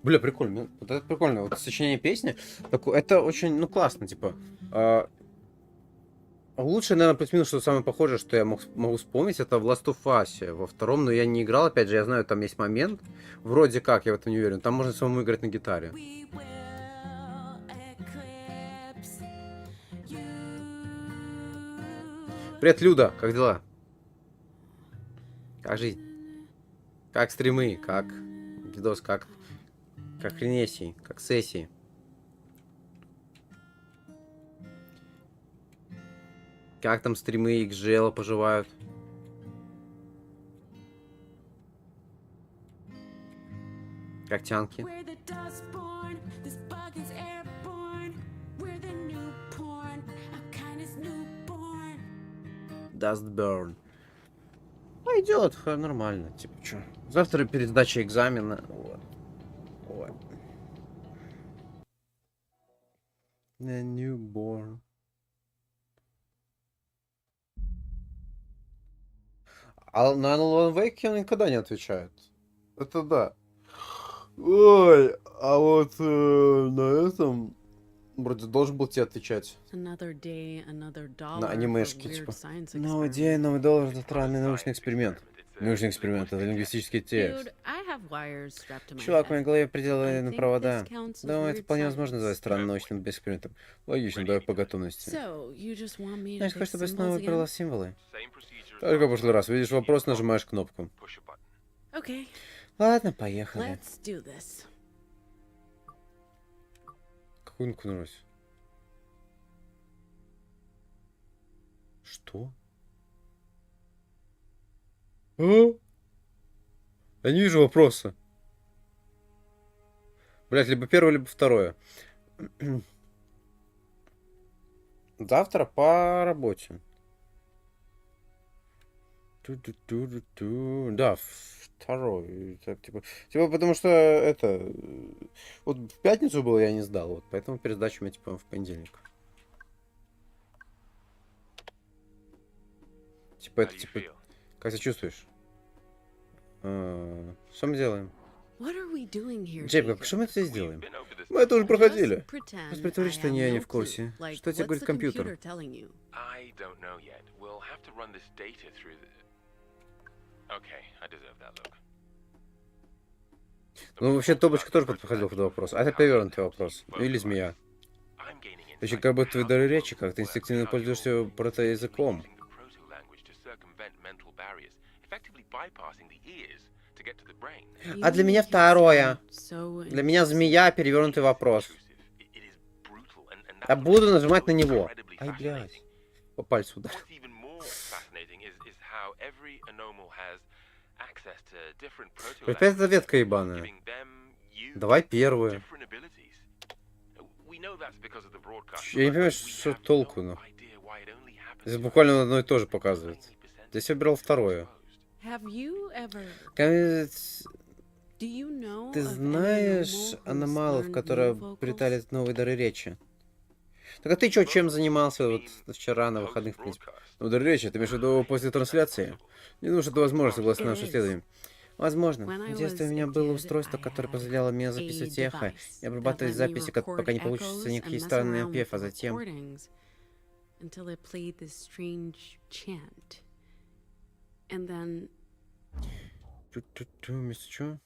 Бля, прикольно. Вот это прикольно. Вот сочинение песни. Это очень, ну, классно, типа. Лучшее, наверное, плюс-минус, что самое похожее, что я могу вспомнить, это в Last of Us. Во втором, но я не играл, опять же, я знаю, там есть момент. Вроде как, я в этом не уверен. Там можно самому играть на гитаре. Привет, Люда, как дела? Как жизнь? Как стримы? Как видос? Как ренессии? Как сессии? Как там стримы и XGL поживают? Как тянки? Dustborn. Пойдет, нормально, типа, чё. Завтра перед сдачей экзамена. Вот. Вот. The newborn. А на Alan Wake он никогда не отвечает. Это да. Ой, а вот на этом вроде должен был тебе отвечать. На анимешки, типа. Новый день, новый доллар, это странный научный эксперимент. Научный эксперимент, это лингвистический текст. Чувак, в моей голове приделаны провода. Думаю, это вполне возможно назвать странным научным экспериментом. Логично, давай по готовности. Знаешь, хочешь, чтобы я снова выбрала символы? Только в прошлый раз. Видишь вопрос, нажимаешь кнопку. Ладно, поехали. Какую кнопку? Что? А? Я не вижу вопроса. Блять, либо первое, либо второе. Завтра по работе. Да, второй. Так, типа, потому что это... Вот в пятницу было, я не сдал, вот, поэтому пересдачу у меня, типа, в понедельник. Типа, это, типа... Как ты чувствуешь? Что мы делаем? Джейб, что мы здесь делаем? Мы это уже проходили. Просто притворись, что я не в курсе. Что тебе говорит компьютер? Ну, вообще, Тобочка тоже подходил под вопрос. А это перевернутый вопрос. Или змея. То есть, как будто твои дары речи, как ты инстинктивно пользуешься протоязыком. А для меня второе. Для меня змея перевернутый вопрос. Я буду нажимать на него. Ай, блядь. По пальцу удар. Опять эта ветка ебаная. Давай первую. Я не понимаю, что толку, но. Здесь буквально одно и то же показывает. Здесь я выбирал второе. Ты знаешь аномалов, которые обретали новые дары речи? Так а ты чё, чем занимался вот вчера на выходных, в принципе? Ну, дары речи, ты имеешь в виду после трансляции? Не нужно эта возможность, согласно нашим исследованиям. Возможно. В детстве у меня было устройство, которое позволяло мне записывать эхо и обрабатывать записи, пока не получится никакие странные напев, а затем... Вместо чего?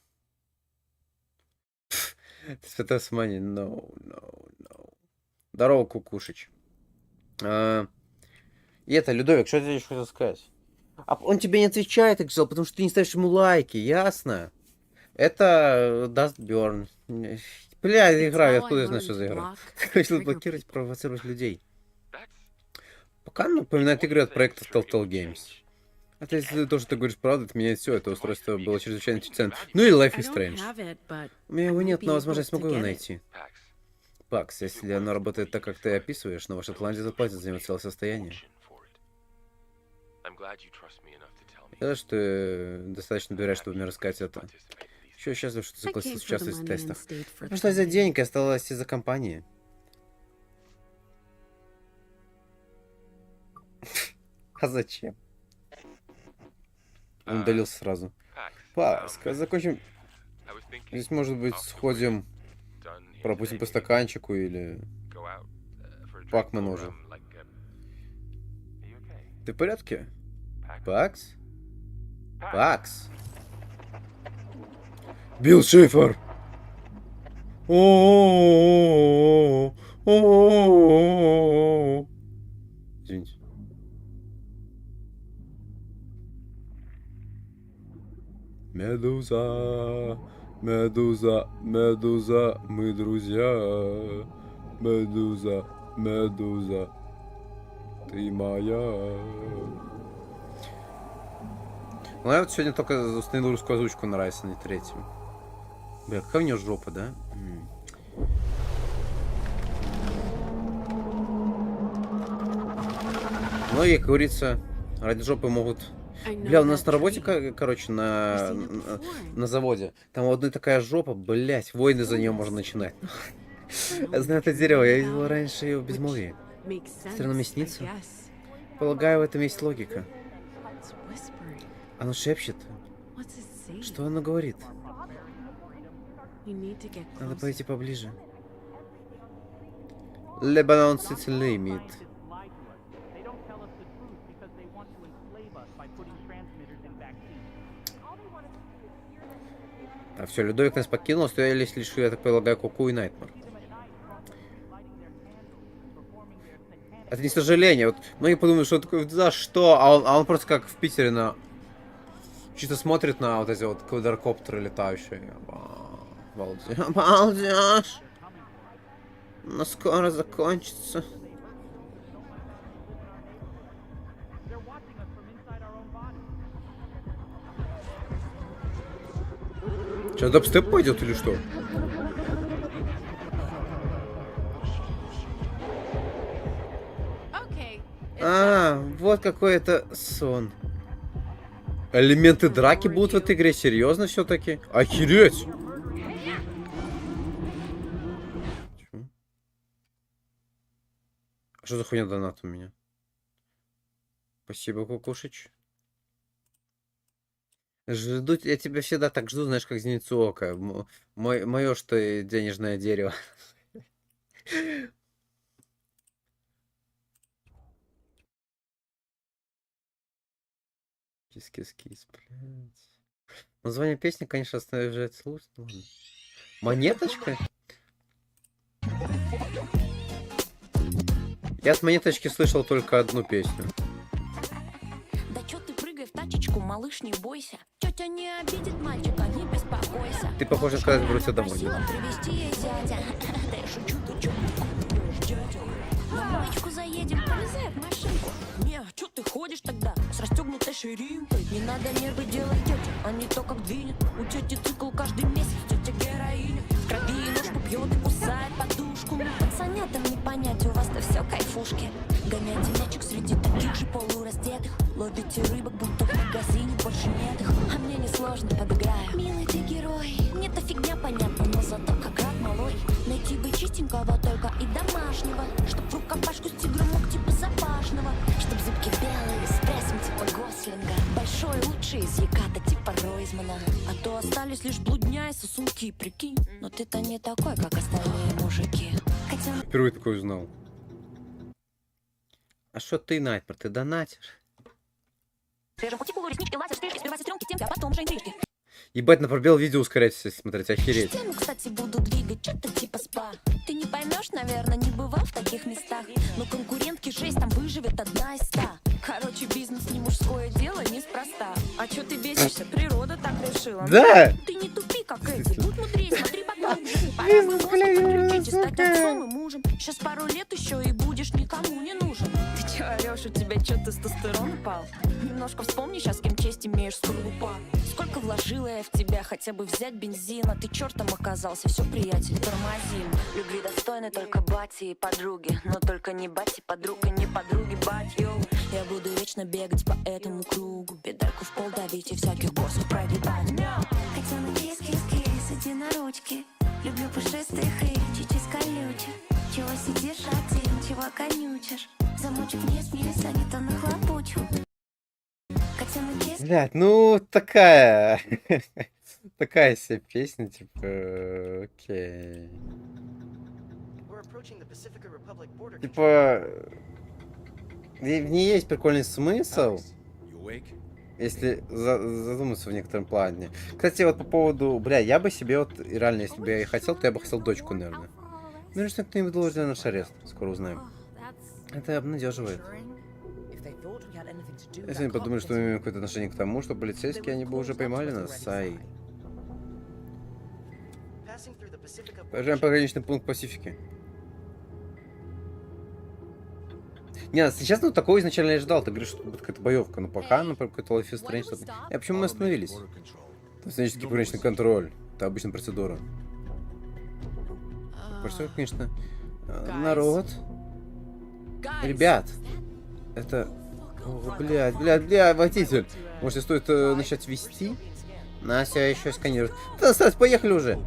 Ты спытался мани? No. Здорово, Кукушич. И это, Людовик, что ты еще хотел сказать? А он тебе не отвечает, так сказал, потому что ты не ставишь ему лайки, ясно? Это Dustborn. Бля, я играю, откуда я знаю, что за игра? Хотел блокировать, провоцировать людей. Пока напоминает игры от проекта Telltale Games. А то, если то, что ты говоришь правду, это меняет все. Это устройство было чрезвычайно ценно. Ну и Life is Strange. У меня его нет, но, возможно, я смогу его найти. Пакс, если оно работает так, как ты описываешь, на вашей планете заплатят за него целое состояние. Я рад, что ты достаточно доверяешь, чтобы мне рассказать это. Еще счастлив, что ты согласился участвовать в тестах. Пришлось взять денег и осталось из-за компании. А зачем? Он удалился сразу. Паска, закончим. Здесь, может быть, сходим, пропустим по стаканчику или... Пакман нужен. Ты в порядке? Пакс? Пакс? Билл Шифер! Извините. Медуза, медуза, медуза, мы друзья. Медуза, медуза, ты моя. Ну, я вот сегодня только установил русскую озвучку на Райсоне 3. Бля, какая у нее жопа, да? Многие, как говорится, ради жопы могут... Бля, у нас на работе, короче, на заводе. Там у одной такая жопа, блять, войны за нее можно начинать. Я знаю это дерево, я видел раньше ее в безмолвии. Странно мне снится. Полагаю, в этом есть логика. Оно шепчет. Что оно говорит? Надо пойти поближе. Lebanon City Limit. А все, Людовик нас покинул, остались лишь, я так полагаю, Куку и Найтмар. Это не сожаление. Вот многие подумают, что такое, за что? А он просто как в Питере на... Чисто смотрит на вот эти вот квадрокоптеры летающие. Балдеж. Но скоро закончится. Сейчас дабстеп пойдет или что? А, вот какой это сон. Элементы драки будут в этой игре? Серьезно все-таки? Охереть! Что за хуйня донат у меня? Спасибо, Кукушич. Жду, я тебя всегда так жду, знаешь, как зеницу ока. Мое что денежное дерево. Кис-кис-кис, блядь. Название песни, конечно, останавливает слушать. Ладно. Монеточка? Я с монеточки слышал только одну песню. Да чё ты прыгай в тачечку, малыш, не бойся. Тётя не обидит мальчика, не беспокойся. Ты похожа, когда я тебя домой. Привезти ей зятя. Да я шучу, ты чё на мамочку заедем, полезай в машинку. Не, чё ты ходишь тогда с расстёгнутой ширинкой? Не надо нервы делать тёте, а не то как двинет. У тёти цикл каждый месяц, тётя героиня. В крови ножку пьёт и кусает подушку. Пацанятам не понять, у вас-то всё кайфушки. Гоняйте мячик среди таких же полураздетых. Ловите рыбок, будто в магазине больше нет их. А мне несложно, подыграю. Милый ты герой, мне-то фигня понятна, но зато как рад малой. Найти бы чистенького только и домашнего, чтоб в рукопашку с тигром мог типа запашного. Чтоб зубки белые, с прессом типа Гослинга. Большой лучший из Яката типа Ройзмана. А то остались лишь блудня и сосунки, прикинь. Но ты-то не такой, как остальные мужики. Впервые такой узнал. А что ты, Найтмар, ты донатишь? Ебать, на пробел видео ускорять, если смотреть, охереть. Систему, кстати, буду двигать, что-то типа спа. Ты не поймешь, наверное, не бывал в таких местах. Но конкурентки 6, там выживет 1 из 100. Короче, бизнес не мужское дело, неспроста. А чё ты бесишься? Природа так решила. Да! Ты не тупи, как эти, будь мудрее, смотри поглубже. Пора бы мозг подключить и стать отцом и мужем. Сейчас пару лет еще и будешь никому не нужен. Ты чё орёшь, у тебя чё тестостерон упал? Немножко вспомни сейчас, с кем честь имеешь, скорлупа. Сколько вложила я в тебя, хотя бы взять бензин, а ты чертом оказался, все, приятель, тормозим. Любви достойны только бати и подруги, но только не бати, подруга, не подруги, бать, йоу. Я буду вечно бегать по этому кругу, педальку в пол давить и всяких боссов прогибать. Котенок, кис-кис-кис, иди на ручки. Люблю пушистых и чуть-чуть колючих. Чего сидишь один, чего конючишь? Замочек вниз-вниз, а не то нахлопочу. Блять, ну такая. Такая себе песня, типа. Окей. Типа. В ней есть прикольный смысл. Если задуматься в некотором плане. Кстати, вот по поводу. Бля, я бы себе вот. Реально, если бы я и хотел, то я бы хотел дочку, наверное. Ну, что кто-нибудь должен на наш арест. Скоро узнаем. Это обнадеживает. Если они подумали, что мы имеем какое-то отношение к тому, что полицейские, они бы уже поймали нас, ай. Проезжаем пограничный пункт Пасифики. Не, сейчас, ну, такого изначально я ждал. Ты говоришь, что будет какая-то боевка, но пока, например, какой-то Life is Strange, что-то... А почему мы остановились? Автоматический пограничный контроль. Это обычная процедура. Что, конечно... Народ. Ребят. Это... О, блядь, водитель. Может, стоит начать вести? Настя еще сканирует. Да, Стас, поехали уже.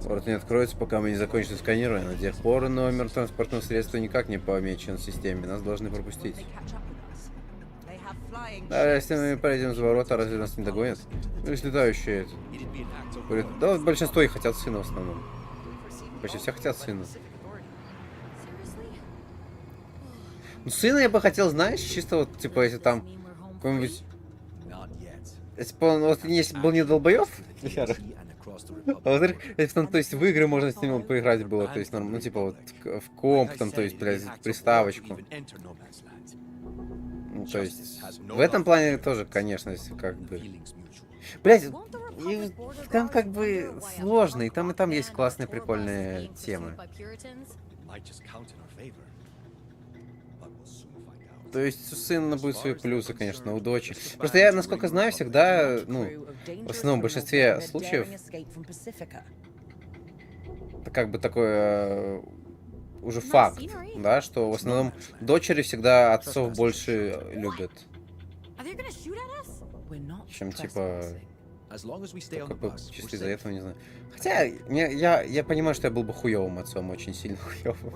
Город не откроется, пока мы не закончим сканирование. До тех пор номер транспортного средства никак не помечен в системе. Нас должны пропустить. Да, если мы пройдем за ворота, разве нас не догонят? Ну, если летающие. Да, вот большинство их хотят сына в основном. Почти все хотят сына. Ну, сына я бы хотел, знаешь, чисто вот, типа, если там какой-нибудь... Если бы он, вот, если был не долбоёб, а во-вторых, если там, то есть, в игры можно с ним поиграть было, то есть, ну, типа, вот, в комп, там, то есть, блядь, приставочку. Ну, то есть, в этом плане тоже, конечно, если как бы... Блядь, там как бы сложно, и там есть классные, прикольные темы. То есть у сына будет свои плюсы, конечно, у дочери. Просто я, насколько знаю, всегда, ну, в основном в большинстве случаев, это как бы такой уже факт, да, что в основном дочери всегда отцов больше любят. чем типа только чисто из-за этого, не знаю. Хотя я понимаю, что я был бы хуёвым отцом, очень сильно хуёвым.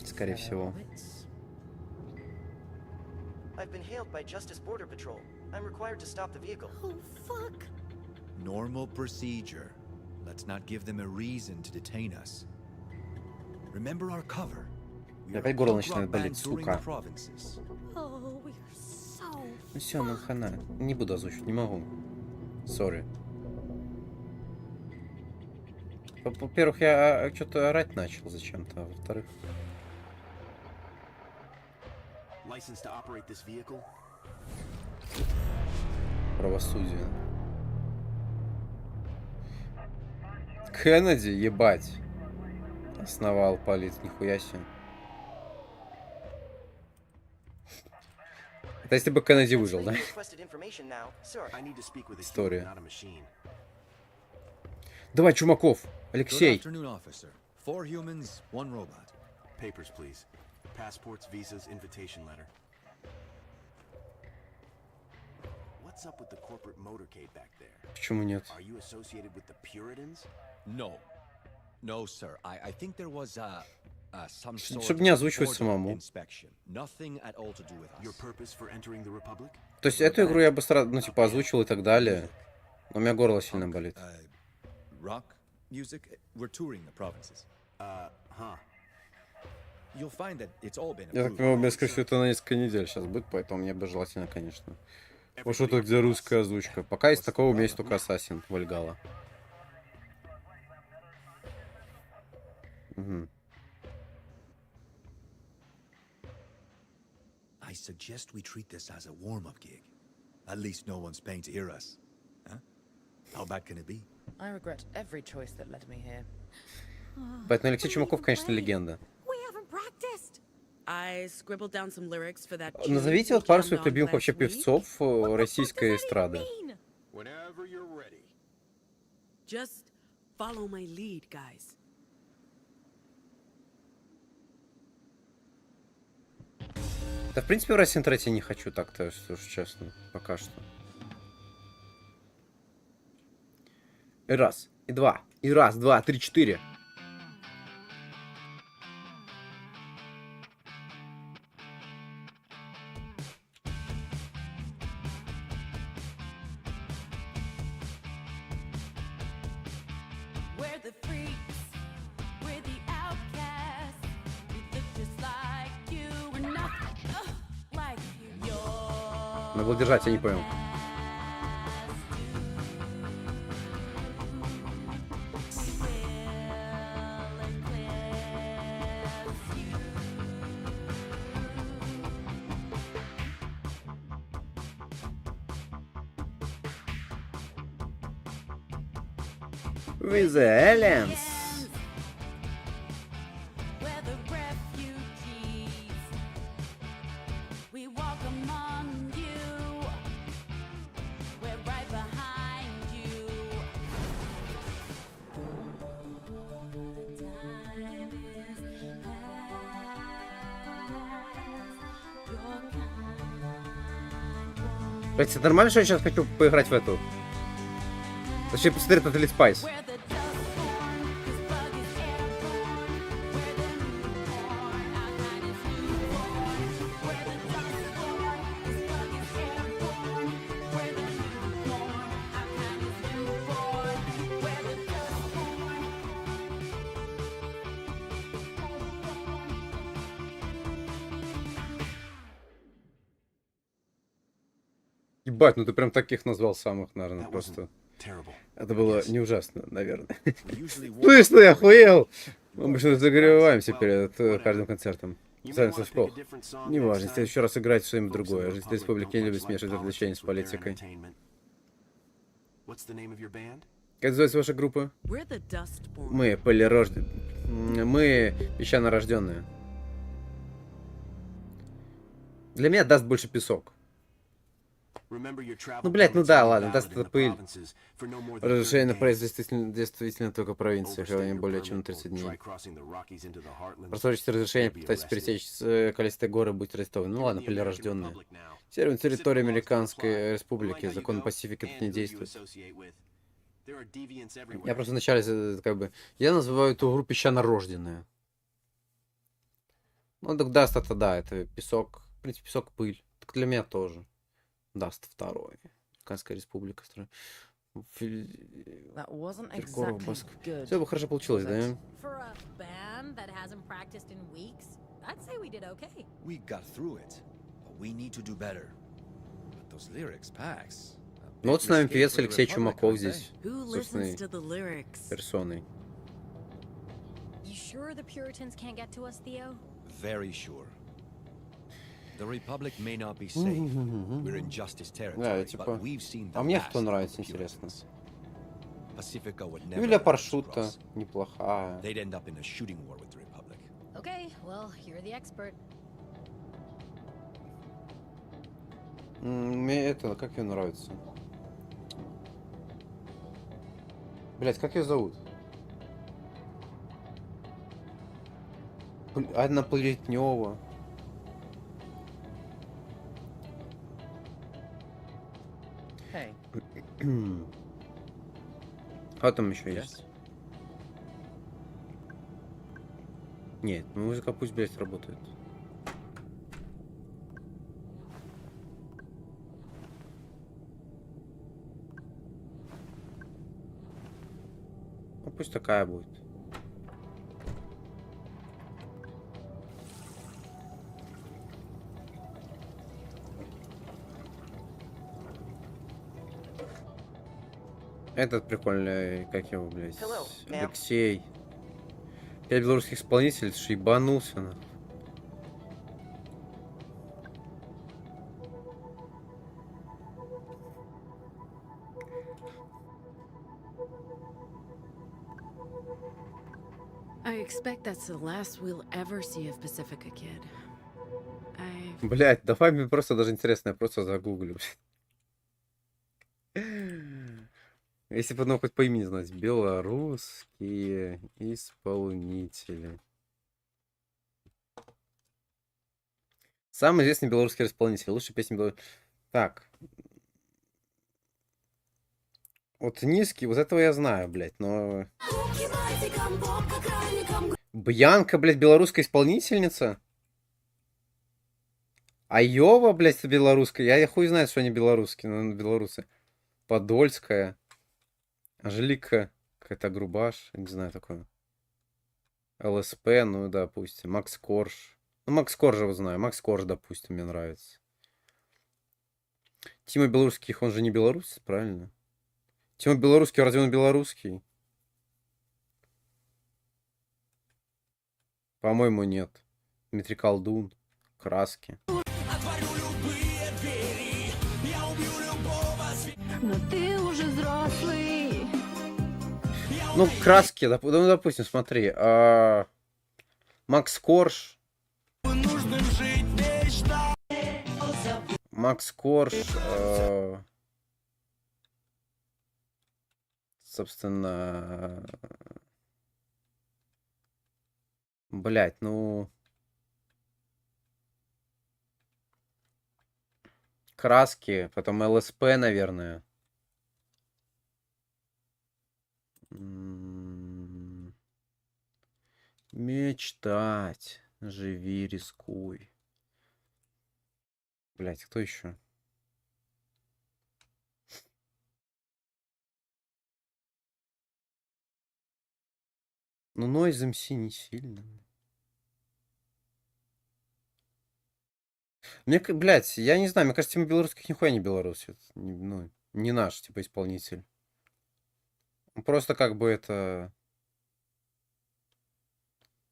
Скорее всего. I've been hailed by Justice Border Patrol. I'm required to stop the vehicle. Oh, fuck. Normal procedure. Let's not give them a reason to detain us. Remember our cover. Опять горло начинает болеть, сука. Oh, we're so... Ну все, ну хана. Не буду озвучивать, не могу. Сори. Во-первых, я что-то орать начал зачем-то, а во-вторых... Правосудие. Кеннеди, ебать. Основал полит, нихуя себе. Это если бы Кеннеди выжил, да? История. Давай, Чумаков, Алексей. Passports, visas, invitation letter. What's up with the corporate motorcade back there? Почему нет? Are you associated with the Puritans? No. No, sir. I think there was some sort Чтобы не озвучивать самому. Nothing at all to do with us. Your purpose for entering the Republic? То есть эту игру я бы сразу, ну типа озвучивал и так далее. Но у меня горло сильно болит. Rock music. We're touring the provinces. You'll find that it's all been. Я так понимаю, мне, скорее всего, это на несколько недель сейчас будет, поэтому мне бы желательно, конечно. Вот что-то, где русская озвучка. Пока из такого у меня есть только Ассасин, Вальгала. Угу. I suggest we treat this as a warm-up gig. At least no one's paying to hear us. Huh? How bad can it be? I regret every choice that led me here. Поэтому Алексей Чумаков, конечно, легенда. Назовите вот пару своих любимых вообще певцов российской эстрады. Just follow my lead, guys. Да, в принципе, в России тратить не хочу так-то, что уж честно, пока что. И раз, и два, и раз, два, три, четыре. Надо держать, я не понял. With the aliens. Это нормально, что я сейчас хочу поиграть в эту? Точнее, посмотреть на Тотали Спайс. Ебать, ну ты прям таких назвал самых, наверное, просто. Это было не ужасно, наверное. Слышь, ты охуел! Мы обычно загреваемся перед каждым концертом. Специально со школ. Неважно, если еще раз играть что-нибудь другое. Жители республики не любят смешивать развлечения с политикой. Как называется ваша группа? Мы полирожденные. Мы песчано рожденные. Для меня даст больше песок. Ну, блядь, ну да, ладно, даст это пыль. Разрешение на проезд действительно только в провинциях, а не более чем на 30 дней. Просрочите разрешение, попытайтесь пересечь колесистые горы, будьте арестованы. Ну ладно, полирожденные. Северная территория Американской Республики, закон Пасифики тут не действует. Я просто вначале, как бы, я называю эту игру песчано-рожденная. Ну, так даст это, да, это песок, в принципе, песок, пыль. Так для меня тоже. Даст второй. Американская Республика. Все бы хорошо получилось, да? Ну вот с нами певец Алексей Чумаков здесь, собственной персоной. Да, типа... А мне кто нравится, интересно. Юлия Паршута неплохая. Мне это, как ее нравится? Блять, как ее зовут? Анна Плетнева. А там еще есть? Нет, музыка пусть, блядь, работает. Ну пусть такая будет. Этот прикольный, как его, блядь, Алексей. 5 белорусских исполнителей, ты что, ебанулся, нахуй? I expect that's the last we'll ever see of Pacifica Kid. Блядь, давай мне просто даже интересно, я просто загуглю. Если бы, ну, хоть по имени знать. Белорусские исполнители. Самый известный белорусский исполнитель. Лучшая песня белорусских. Так. Вот низкий, вот этого я знаю, блядь, но... Бьянка, блядь, белорусская исполнительница? Айова, блядь, белорусская. Я хуй знает, что они белорусские, но белорусы. Подольская. Анжелика, какая-то Грубаш, не знаю такое. ЛСП, ну, допустим. Макс Корж. Ну, Макс Корж его знаю. Макс Корж, допустим, мне нравится. Тима Белорусских, он же не белорус, правильно? Тима Белорусский, разве он белорусский? По-моему, нет. Дмитрий Колдун. Краски. Но ты уже взрослый. Ну, краски, ну, допустим, смотри. Макс Корж. Макс Корж. Собственно... Блять, ну... Краски, потом ЛСП, наверное. Мечтать. Живи, рискуй. Блять, кто еще? Ну, Noise MC не сильно. Мне, блядь, я не знаю, мне кажется, Тима Белорусских нихуя не белорус. Ну, не наш, типа, исполнитель. Просто как бы это...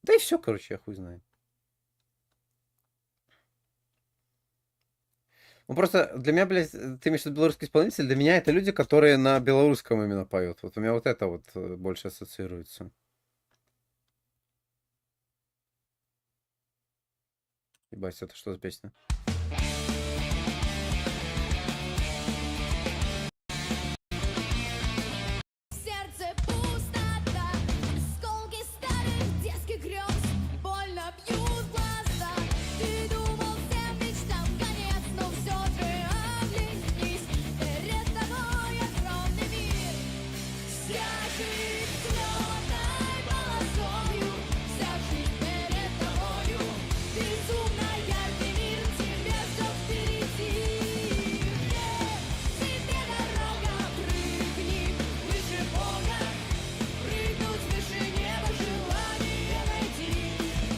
Да и все, короче, я хуй знаю. Ну, просто для меня, блядь, ты имеешь в виду белорусский исполнитель, для меня это люди, которые на белорусском именно поют. Вот у меня вот это вот больше ассоциируется. Ебать, это что за песня?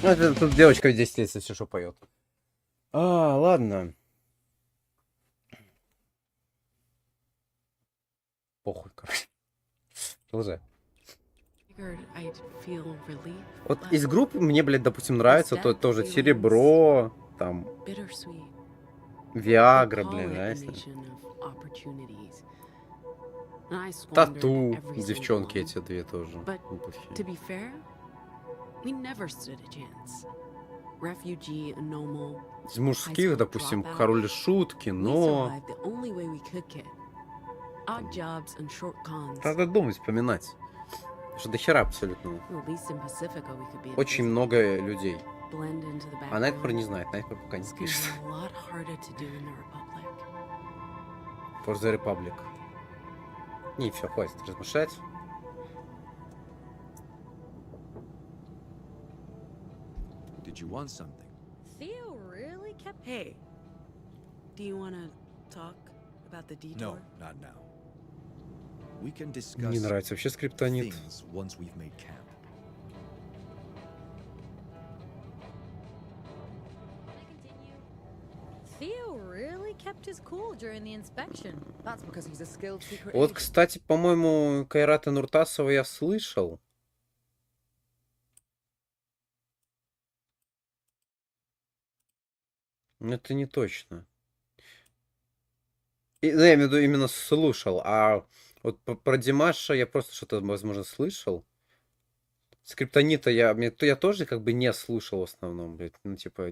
Ну, это тут девочка в 10 лет, если все, что поет. Ладно. Похуй, короче. Продолжай. Вот из группы мне, блядь, допустим, нравится то тоже Серебро, там, Виагра, блин, нравится. Тату, девчонки эти две тоже. Из мужских, допустим, Король и Шутки, но... Надо думать, вспоминать. Потому что дохера абсолютно. Очень много людей. А Найтмар не знает, Найтмар пока не пишет. For the Republic. Не, все, хватит размышлять. Did you want something? Theo really kept... Hey, do you want to talk about the detour? No, not now. We can discuss Мне нравится вообще скриптонит. things once we've made camp. Theo really kept his cool during the inspection. That's because he's a skilled secret Вот, agent. кстати, по-моему, Кайрата Нуртасова я слышал. Но это не точно. Ну, я имею в виду именно слушал, а вот про Димаша я просто что-то, возможно, слышал. Скриптонита я тоже как бы не слушал в основном, блядь. Ну, типа...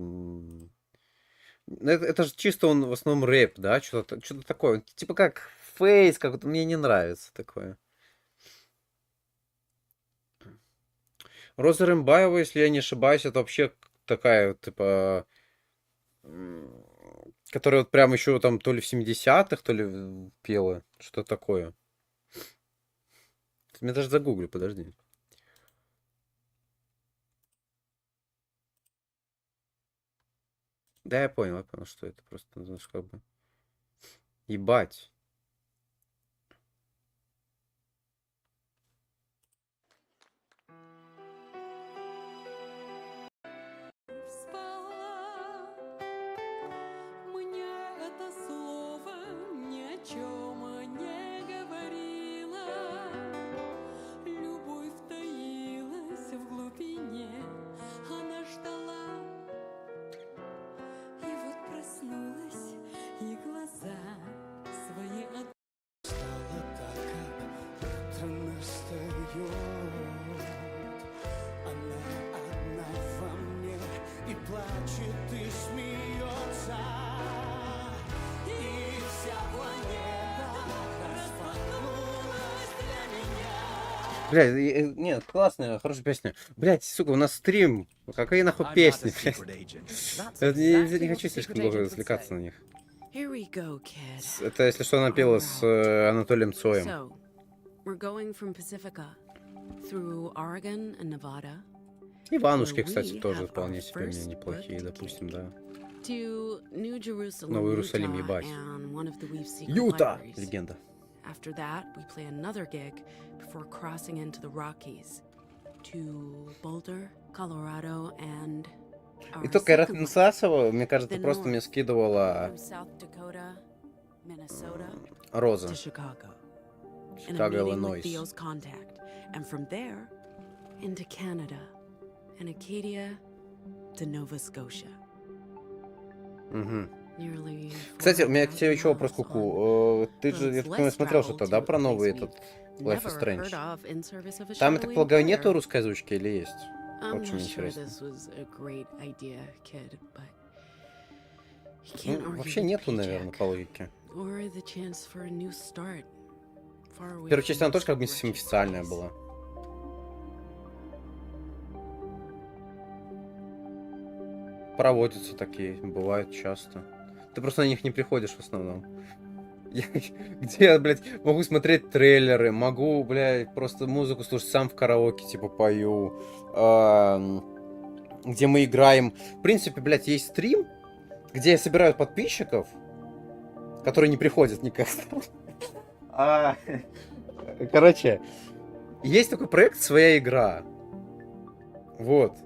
Это же чисто он в основном рэп, да? Что-то такое. Типа как фейс, как-то мне не нравится такое. Роза Рымбаева, если я не ошибаюсь, это вообще такая, типа... Которая вот прям еще там то ли в 70-х, то ли пела. Что такое. Меня даже загуглю, подожди. Да, я понял, что это просто, знаешь, как бы... Ебать. Блядь, нет, классная, хорошая песня. Блядь, сука, у нас стрим. Какие нахуй песни, блядь. Я не хочу слишком долго развлекаться на них. Это, если что, она пела с Анатолием Цоем. Иванушки, кстати, тоже вполне себе мне неплохие, допустим, да. Новый Иерусалим, ебать. Юта! Легенда. After that, we play another gig before crossing into the Rockies to Boulder, Colorado, and И то Кайрата Нуртасова, мне кажется, просто мне скидывала Роза. Чикаго, Иллинойс. And from there into Canada and Acadia to Nova Scotia. Кстати, у меня к тебе еще вопрос, Куку. Ты же, я так смотрел что-то, да, про новый этот Life is Strange? Там, я так полагаю, нету русской озвучки или есть? Очень интересно. Ну, вообще нету, наверное, по логике. Первая часть, она тоже как бы не совсем официальная была. Проводятся такие, бывают часто. Ты просто на них не приходишь в основном. Где я, блядь, могу смотреть трейлеры, могу, блядь, просто музыку слушать, сам в караоке, типа, пою. Где мы играем. В принципе, блядь, есть стрим, где я собираю подписчиков, которые не приходят никак. Короче, есть такой проект «Своя игра». Вот.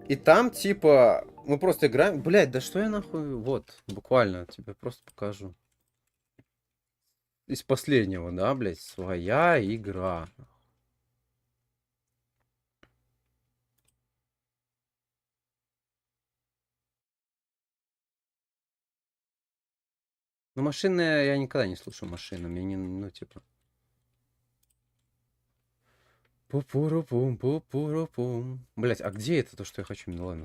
И там, типа, мы просто играем... Блядь, да что я нахуй... Вот, буквально, тебе просто покажу. Из последнего, да, блядь, своя игра. Ну, машины я никогда не слушаю машины. Мне не, ну, типа... Пу-пуру-пум, пу-пуру-пум. Блядь, а где это то, что я хочу? Ну, ладно.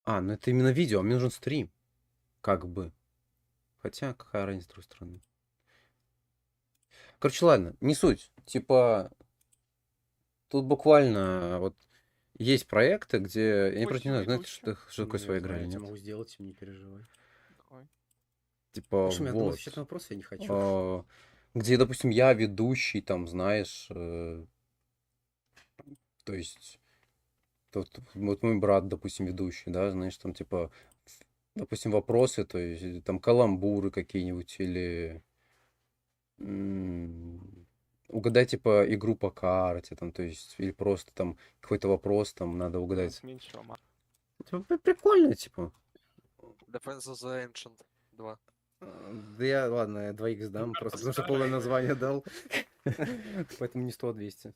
А, ну это именно видео, а мне нужен стрим. Как бы. Хотя, какая разница с другой стороны. Короче, ладно, не суть. Типа, тут буквально вот есть проекты, где... Я просто не знаю, знаете, что такое своя игра или нет? Я могу сделать, не переживай. Типа, Слушай, у меня вот. отвечать на вопрос я не хочу. Где, допустим, я ведущий, там, знаешь... то есть... Вот мой брат, допустим, ведущий, да, знаешь, там, типа... Допустим, вопросы, то есть, там, каламбуры какие-нибудь, или... угадать, типа, игру по карте, там, то есть, или просто там какой-то вопрос, там, надо угадать. Типа, прикольно, типа. Defense of the Ancient 2. Да я, ладно, я 2х дам, просто потому что полное название дал. Поэтому не 100, а 200.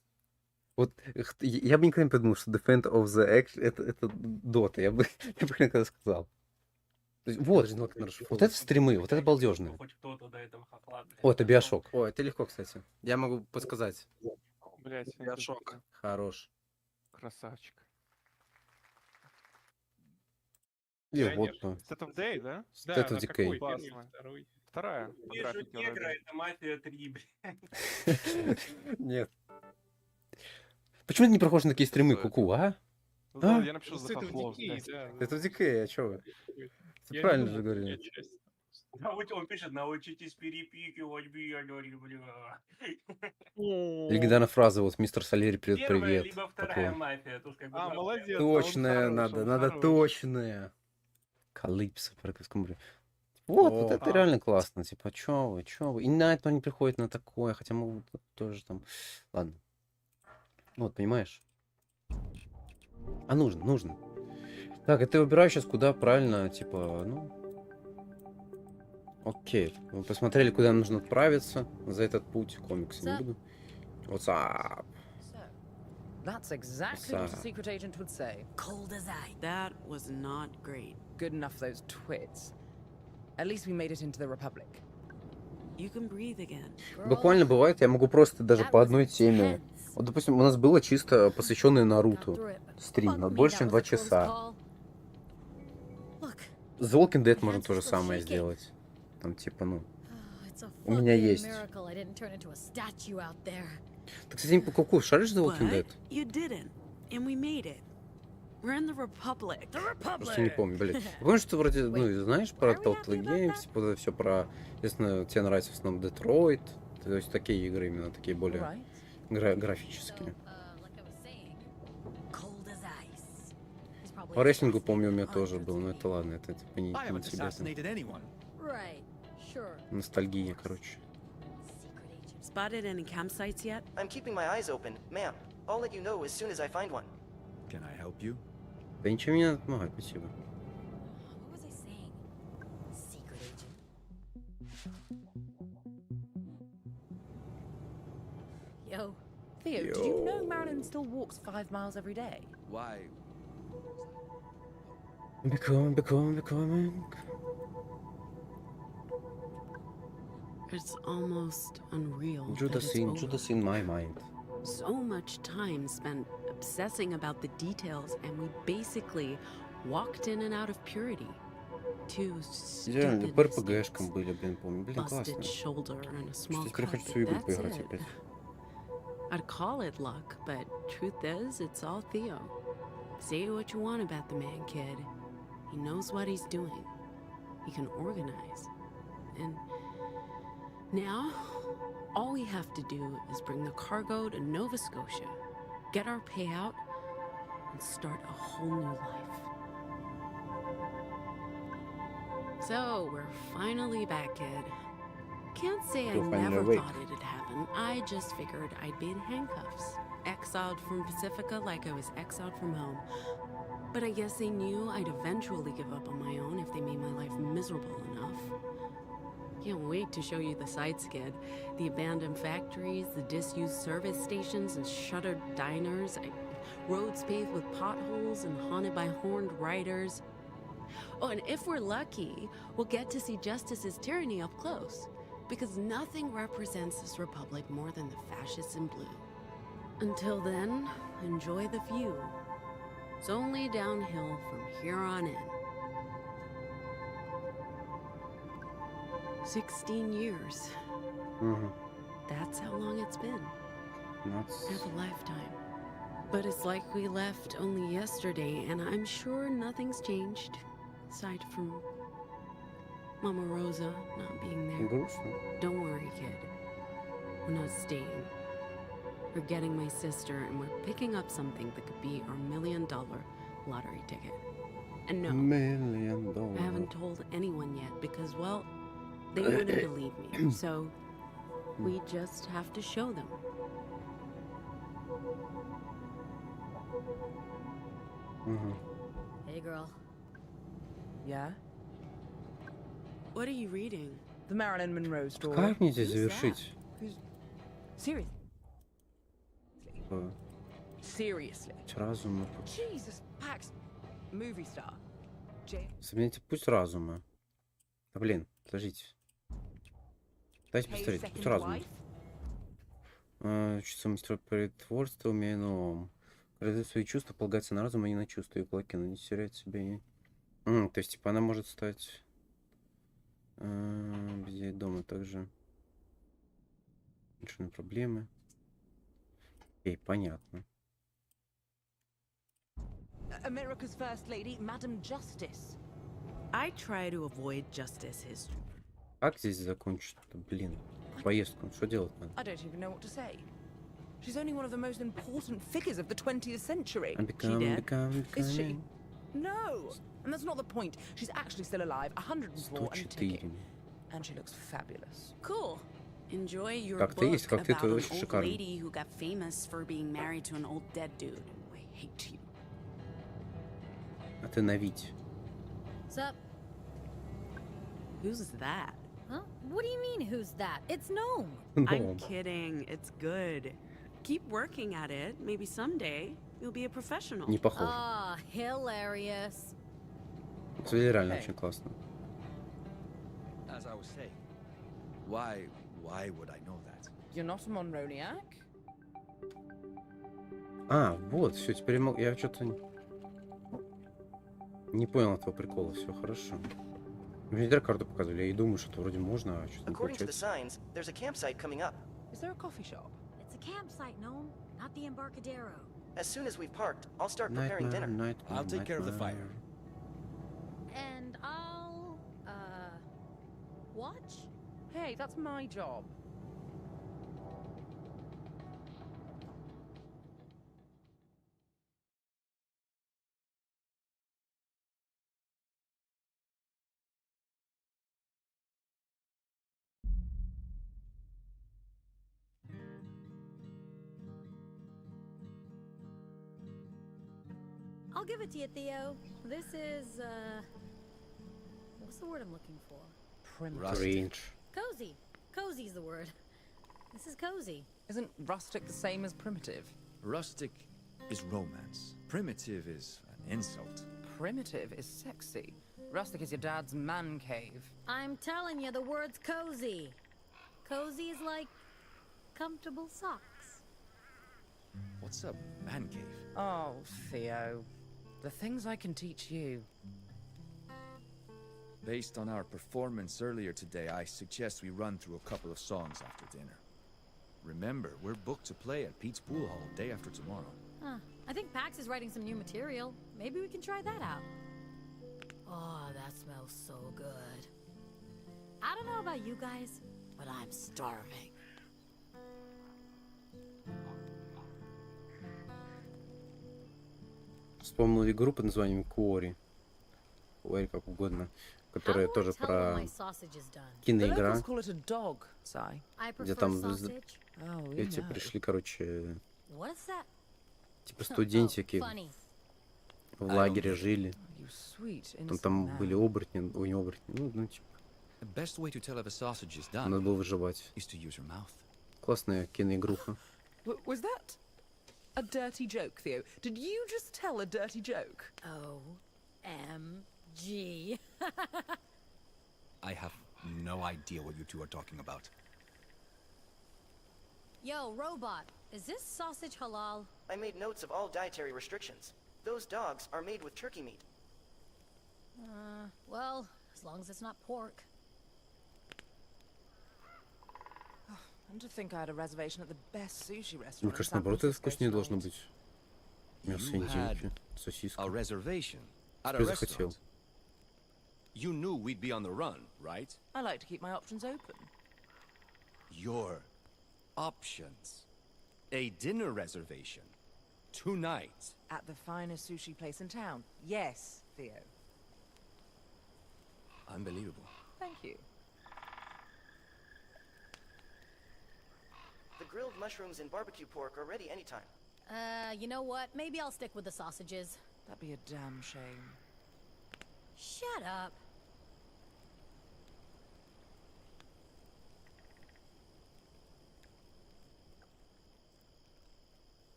Вот, я бы никогда не подумал, что Defense of the Action это Dota, я бы никогда сказал. Вот, вот это стримы, вот это балдежные. О, это Биошок. О, это легко, кстати. Я могу подсказать. Блять, Биошок. Хорош. Красавчик. И вот. State of Day, да? State of Decay. Вторая. Вижу негра, это мафия 3, блядь. Нет. Почему ты не проходишь на такие стримы, куку, а? Да, я напишу за фафлов. Это в Decay, а чё вы? Ты правильно же говорили. Он пишет, научитесь перепикивать, бля. Легендарная фраза, вот мистер Солери, привет. Первая, либо вторая мафия. Тут как бы молодец. Точная надо точная. Калипсо, вот это реально классно. Типа, чё вы? И на это не приходит на такое, хотя могут тоже там... Ладно. Вот, понимаешь? А нужно. Так, это я выбираю сейчас куда правильно, типа, ну... Окей. Мы посмотрели, куда нужно отправиться за этот путь. Комиксы не буду. What's up? That's exactly what a secret agent would say. Cold as ice. That was not great. Good enough, those twits. At least we made it into the Republic. You can breathe again. Буквально бывает, я могу просто даже по одной теме. Вот, допустим, у нас было чисто посвященное Наруто стрим, но больше, чем 2 часа. The Walking Dead можно то же самое сделать. Там типа, ну, у меня есть. Ты, кстати, по куку шаришь The Walking Dead? You didn't, and we made it. We're in the Republic. Просто не помню, блядь. Помнишь, что вроде, ну, знаешь про Telltale Games, типа, вот это все про, естественно, тебе нравится в основном Детройт, то есть такие игры именно, такие более графические. По рестлингу, помню, у меня тоже был, но это ладно, это типа не тебе. Ностальгия, короче. Spotted any campsites yet? I'm keeping my eyes open, ma'am. I'll let you know as soon as I find one. Can I help you? Да ничего мне не надо помогать, спасибо. Yo. Theo, did you know Marilyn still walks 5 miles every day? Why? Becoming. It's almost unreal. Judas in my mind. So much time spent obsessing about the details, and we basically walked in and out of purity. Two stupid РПГшкам были, блин, помню. Блин, busted классно. shoulder and a small Теперь cut, хочу but свою игру that's поиграть it. опять. I'd call it luck, but truth is, it's all Theo. Say what you want about the man, kid. He knows what he's doing. He can organize. And now, all we have to do is bring the cargo to Nova Scotia, get our payout, and start a whole new life. So, we're finally back, kid. Can't say I You're finally never awake. thought it'd happen. I just figured I'd be in handcuffs. Exiled from Pacifica like I was exiled from home. But I guess they knew I'd eventually give up on my own if they made my life miserable enough. Can't wait to show you the sights, kid. The abandoned factories, the disused service stations and shuttered diners, roads paved with potholes and haunted by horned riders. Oh, and if we're lucky, we'll get to see Justice's tyranny up close. Because nothing represents this republic more than the fascists in blue. Until then, enjoy the view. It's only downhill from here on in. 16 years. That's how long it's been. Half a lifetime. But it's like we left only yesterday, and I'm sure nothing's changed. Aside from Mama Rosa not being there. Don't worry, kid. We're not staying. We're getting my sister, and we're picking up something that could be our $1 million lottery ticket. And no, I haven't told anyone yet because, well, they wouldn't believe me. So we just have to show them. Hey, girl. Yeah? What are you reading? The Marilyn Monroe story. Как мне здесь завершить? Seriously? Э, Seriously? Путь разума. Jesus, Pax, movie star. Замените путь разума. Да блин, подождите. Дайте посмотреть. Путь разума. Учиться мастеру притворства, умея новому. Развить свои чувства, полагаться на разум, а не на чувства. И кулаки, но не терять себя. То есть, типа, она может стать без дома также. Решены проблемы. Окей, понятно. America's First Lady, Madam Justice. I try to avoid justice history. Как здесь закончить-то, блин? Поездку. Что делать надо? I don't even know what to say. She's only one of the most important figures of the 20th century. Is she? No! And that's not the point. She's actually still alive, 104 and ticking. And she looks fabulous. Cool. Enjoy your Как-то book есть, как-то about это an очень old шикарно. lady who got famous for being married to an old dead dude. I hate you. Остановить. Sup? Who's that? Huh? What do you mean, who's that? It's Gnome. I'm kidding. It's good. Keep working at it. Maybe someday you'll be a professional. Не похоже. Ah, hilarious. Это реально очень классно. As I was saying, why would I know that? You're not a Monroniac? Вот, все, теперь я что-то не понял этого прикола. Все хорошо. Мне карту показывали, я и думаю, что вроде можно, а что-то не According to the получается. signs, there's a campsite coming up. Is there a coffee shop? It's a campsite, Gnome, not the Embarcadero. As soon as we've parked, I'll start preparing dinner. I'll take care of the fire. And I'll, watch? Hey, that's my job. I'll give it to you, Theo. This is, what's the word I'm looking for? Range. Cozy. Cozy's the word. This is cozy. Isn't rustic the same as primitive? Rustic is romance. Primitive is an insult. Primitive is sexy. Rustic is your dad's man cave. I'm telling you, the word's cozy. Cozy is like comfortable socks. What's a man cave? Oh, Theo. The things I can teach you. Based on our performance earlier today, I suggest we run through a couple of songs after dinner. Remember, we're booked to play at Pete's Pool Hall day after tomorrow. Huh. I think Pax is writing some new material. Maybe we can try that out. Oh, that smells so good. I don't know about you guys, but I'm starving. Вспомнил игру под названием Quarry. Quarry, как угодно. которая тоже про киноигра, где там эти пришли, короче, типа студентики в лагере жили. Там были оборотни, ой, не оборотни, ну типа. Надо было выживать. Классная киноигруха. Was that a dirty joke, Theo? Did you just tell a dirty joke? OMG. I have no idea what you two are talking about. Yo, robot, is this sausage halal? I made notes of all dietary restrictions. Those dogs are made with turkey meat. Well, as long as it's not pork. And to think I had a reservation at the best sushi restaurant. Мне кажется, наоборот, это вкуснее должно быть. Мясо индейки, сосиска. A reservation at a Что захотел? restaurant. You knew we'd be on the run, right? I like to keep my options open. Your options. A dinner reservation. Tonight. At the finest sushi place in town. Yes, Theo. Unbelievable. Thank you. The grilled mushrooms and barbecue pork are ready anytime. You know what? Maybe I'll stick with the sausages. That'd be a damn shame. Shut up.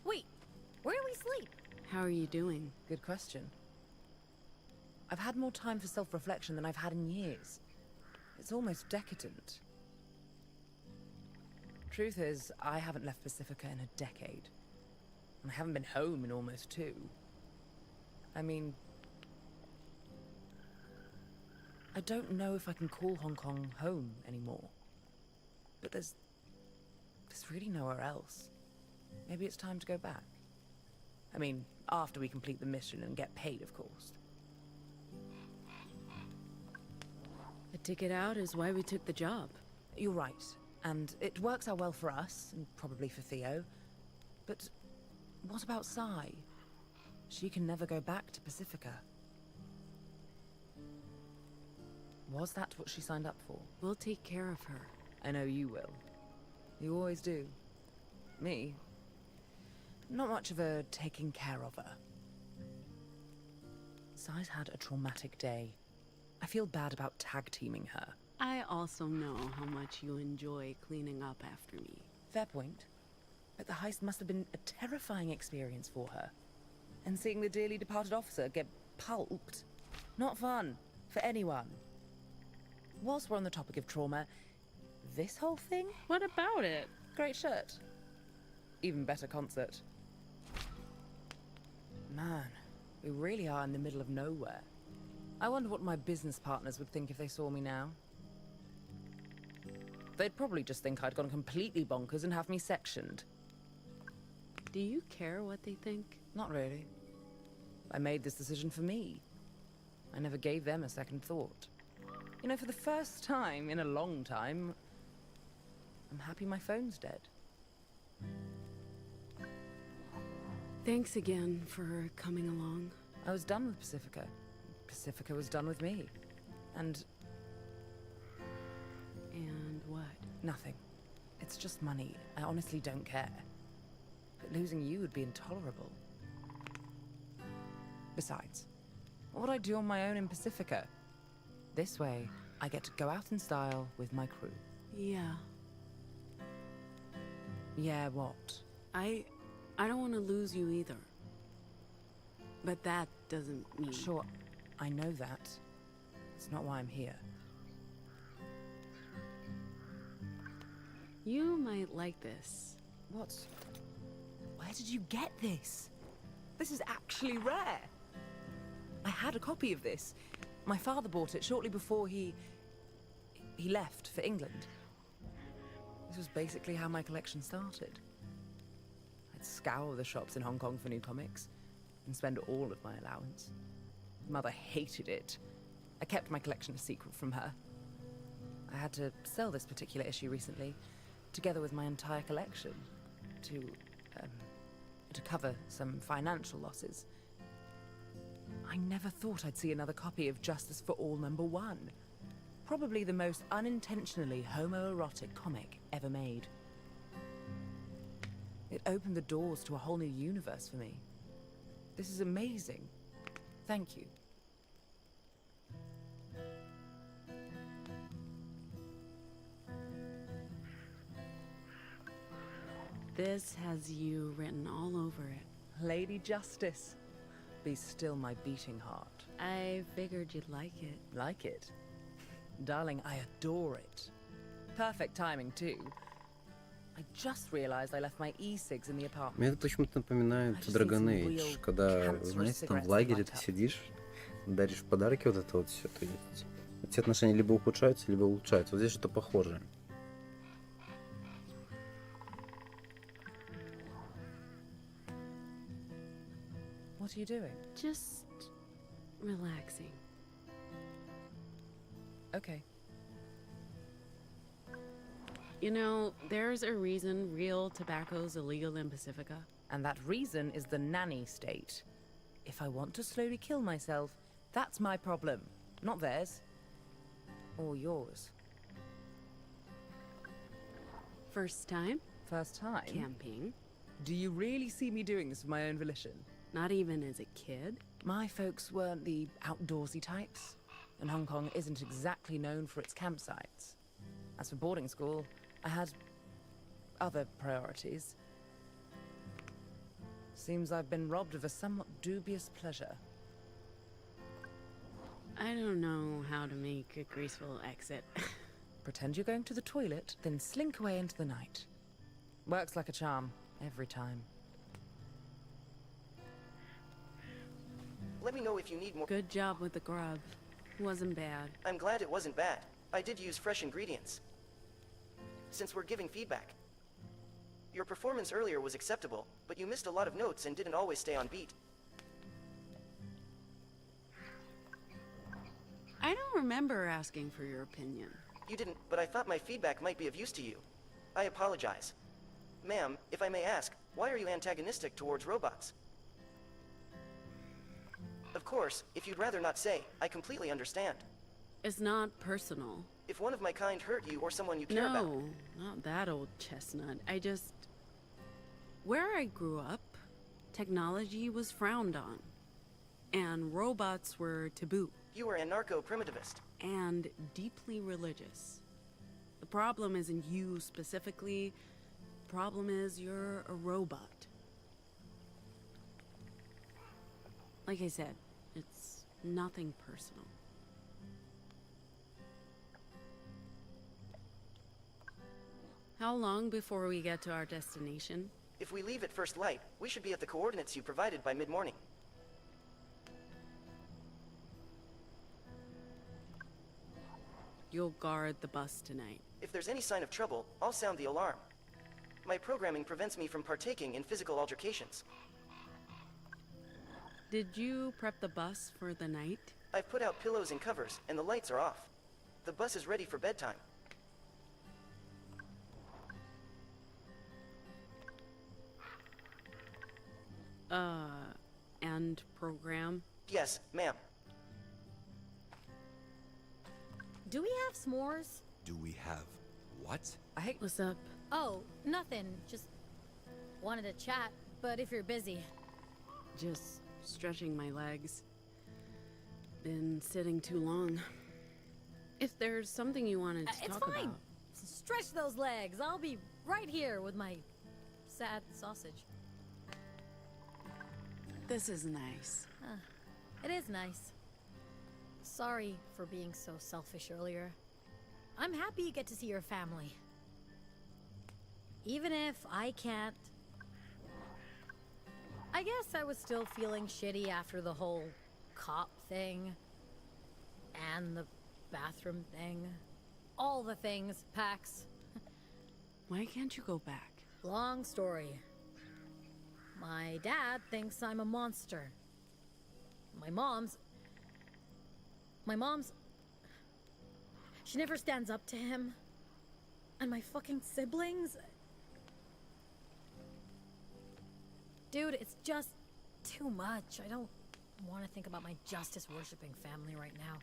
Wait, where do we sleep? How are you doing? Good question. I've had more time for self-reflection than I've had in years. It's almost decadent. Truth is, I haven't left Pacifica in a decade. And I haven't been home in almost 2. I mean, I don't know if I can call Hong Kong home anymore. But there's really nowhere else. Maybe it's time to go back. I mean, after we complete the mission and get paid, of course. A ticket out is why we took the job. You're right. And it works out well for us, and probably for Theo. But what about Sai? She can never go back to Pacifica. Was that what she signed up for? We'll take care of her. I know you will. You always do. Me? Not much of a taking care of her. Sai's had a traumatic day. I feel bad about tag-teaming her. I also know how much you enjoy cleaning up after me. Fair point. But the heist must have been a terrifying experience for her. And seeing the dearly departed officer get pulped. Not fun. For anyone. Whilst we're on the topic of trauma, this whole thing? What about it? Great shirt. Even better concert. Man, we really are in the middle of nowhere. I wonder what my business partners would think if they saw me now. They'd probably just think I'd gone completely bonkers and have me sectioned. Do you care what they think? Not really. I made this decision for me. I never gave them a second thought. You know, for the first time in a long time, I'm happy my phone's dead. Thanks again for coming along. I was done with Pacifica. Pacifica was done with me. And what? Nothing. It's just money. I honestly don't care. But losing you would be intolerable. Besides, what would I do on my own in Pacifica? This way, I get to go out in style with my crew. Yeah. Yeah, what? I don't want to lose you either. But that doesn't mean... Sure, I know that. It's not why I'm here. You might like this. What? Where did you get this? This is actually rare. I had a copy of this. My father bought it shortly before he left for England. This was basically how my collection started. I'd scour the shops in Hong Kong for new comics and spend all of my allowance. Mother hated it. I kept my collection a secret from her. I had to sell this particular issue recently, together with my entire collection, to cover some financial losses. I never thought I'd see another copy of Justice for All #1. Probably the most unintentionally homoerotic comic ever made. It opened the doors to a whole new universe for me. This is amazing. Thank you. This has you written all over it. Lady Justice. Be still my beating heart. I figured you'd like it. Like it? Darling, I adore it. Perfect timing, too. I just realized I left my e-cigs in the apartment. Мне это почему-то напоминает Dragon Age, когда, знаете, там в лагере ты сидишь, даришь подарки, вот это вот все, то есть эти отношения либо ухудшаются, либо улучшаются. Вот здесь что-то похожее. What are you doing? Just relaxing. Okay. You know, there's a reason real tobacco's illegal in Pacifica. And that reason is the nanny state. If I want to slowly kill myself, that's my problem, not theirs. Or yours. First time? First time? Camping. Do you really see me doing this of my own volition? Not even as a kid? My folks weren't the outdoorsy types, and Hong Kong isn't exactly known for its campsites. As for boarding school, I had other priorities. Seems I've been robbed of a somewhat dubious pleasure. I don't know how to make a graceful exit. Pretend you're going to the toilet, then slink away into the night. Works like a charm, every time. Let me know if you need more. Good job with the grub. Wasn't bad. I'm glad it wasn't bad. I did use fresh ingredients. Since we're giving feedback. Your performance earlier was acceptable, but you missed a lot of notes and didn't always stay on beat. I don't remember asking for your opinion. You didn't, but I thought my feedback might be of use to you. I apologize. Ma'am, if I may ask, why are you antagonistic towards robots? Of course, if you'd rather not say, I completely understand. It's not personal. If one of my kind hurt you or someone you care about... No, not that old chestnut. I just... Where I grew up, technology was frowned on. And robots were taboo. You were anarcho-primitivist. And deeply religious. The problem isn't you specifically. The problem is you're a robot. Like I said, it's nothing personal. How long before we get to our destination? If we leave at first light, we should be at the coordinates you provided by mid-morning. You'll guard the bus tonight. If there's any sign of trouble, I'll sound the alarm. My programming prevents me from partaking in physical altercations. Did you prep the bus for the night? I've put out pillows and covers, and the lights are off. The bus is ready for bedtime. And program? Yes, ma'am. Do we have s'mores? Do we have what? What's up? Oh, nothing. Just wanted to chat, but if you're busy. Just stretching my legs. Been sitting too long. If there's something you wanted to talk It's fine. about. Stretch those legs. I'll be right here with my sad sausage. This is nice. It is nice. Sorry for being so selfish earlier. I'm happy you get to see your family. Even if I can't... I guess I was still feeling shitty after the whole cop thing. And the bathroom thing. All the things, Pax. Why can't you go back? Long story. My dad thinks I'm a monster. My mom's... She never stands up to him. And my fucking siblings. Dude, it's just too much. I don't want to think about my justice-worshipping family right now.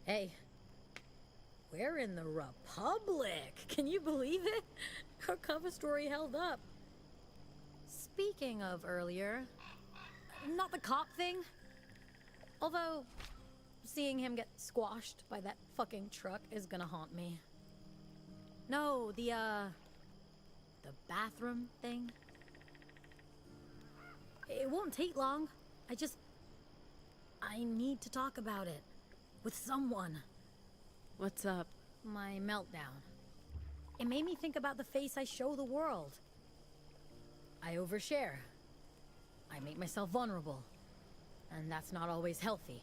Hey, we're in the Republic. Can you believe it? Our cover story held up. Speaking of earlier, not the cop thing. Although, seeing him get squashed by that fucking truck is gonna haunt me. No, the bathroom thing. It won't take long. I need to talk about it. With someone. What's up? My meltdown. It made me think about the face I show the world. I overshare. I make myself vulnerable. And that's not always healthy.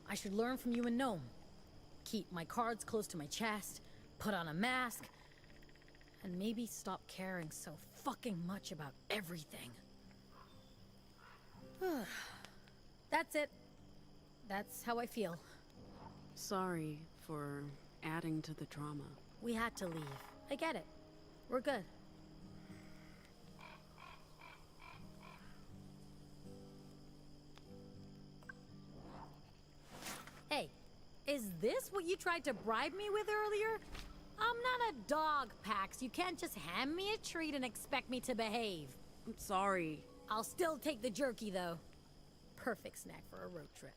I should learn from you and Gnome. Keep my cards close to my chest, put on a mask, and maybe stop caring so fucking much about everything. That's it. That's how I feel. Sorry for adding to the drama. We had to leave. I get it. We're good. Hey, is this what you tried to bribe me with earlier? I'm not a dog, Pax. You can't just hand me a treat and expect me to behave. I'm sorry. I'll still take the jerky, though. Perfect snack for a road trip.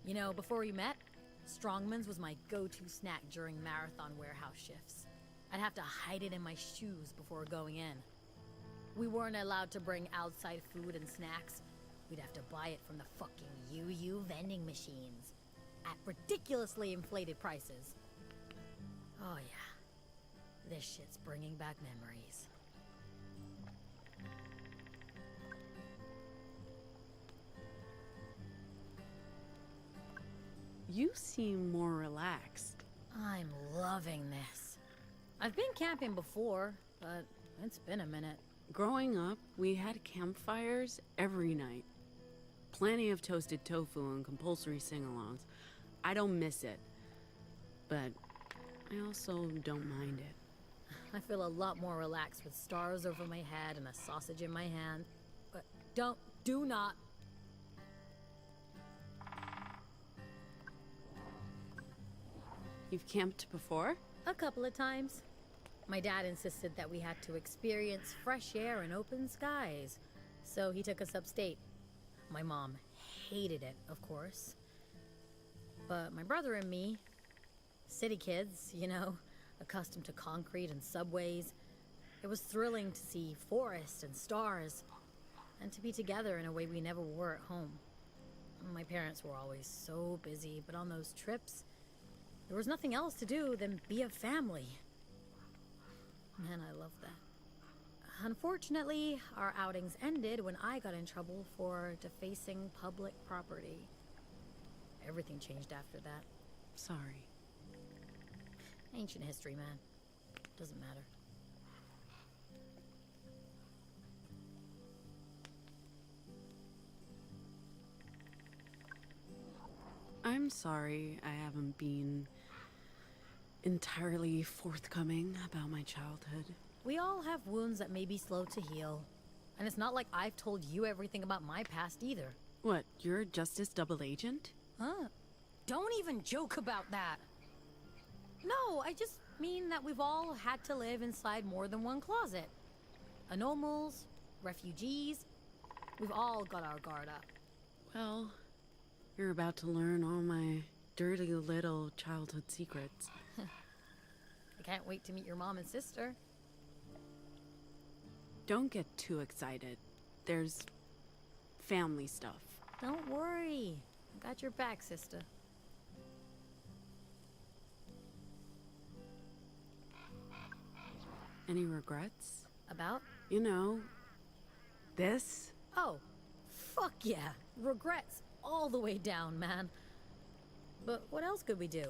You know, before we met, Strongman's was my go-to snack during marathon warehouse shifts. I'd have to hide it in my shoes before going in. We weren't allowed to bring outside food and snacks. We'd have to buy it from the fucking UU vending machines at ridiculously inflated prices. Oh yeah, this shit's bringing back memories. You seem more relaxed. I'm loving this. I've been camping before, but it's been a minute. Growing up, we had campfires every night. Plenty of toasted tofu and compulsory sing-alongs. I don't miss it, but I also don't mind it. I feel a lot more relaxed with stars over my head and a sausage in my hand. But do not. You've camped before? A couple of times. My dad insisted that we had to experience fresh air and open skies, so he took us upstate. My mom hated it, of course. But my brother and me, city kids, you know, accustomed to concrete and subways, it was thrilling to see forests and stars, and to be together in a way we never were at home. My parents were always so busy, but on those trips, there was nothing else to do than be a family. Man, I love that. Unfortunately, our outings ended when I got in trouble for defacing public property. Everything changed after that. Sorry. Ancient history, man. Doesn't matter. I'm sorry I haven't been entirely forthcoming about my childhood. We all have wounds that may be slow to heal. And it's not like I've told you everything about my past either. What, you're a Justice double agent? Huh? Don't even joke about that. No, I just mean that we've all had to live inside more than one closet. Anomals, refugees, we've all got our guard up. Well, you're about to learn all my dirty little childhood secrets. I can't wait to meet your mom and sister. Don't get too excited. There's family stuff. Don't worry. I got your back, sister. Any regrets? About? You know, this? Oh, fuck yeah. Regrets all the way down, man. But what else could we do?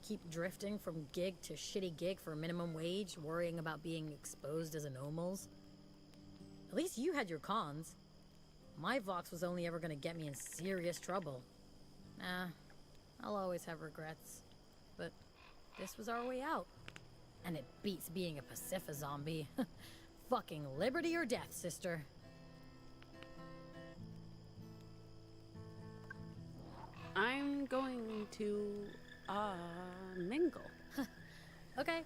Keep drifting from gig to shitty gig for minimum wage, worrying about being exposed as anomals? At least you had your cons. My Vox was only ever gonna get me in serious trouble. Nah, I'll always have regrets. But this was our way out. And it beats being a Pacific zombie. Fucking liberty or death, sister. I'm going to, mingle. Okay.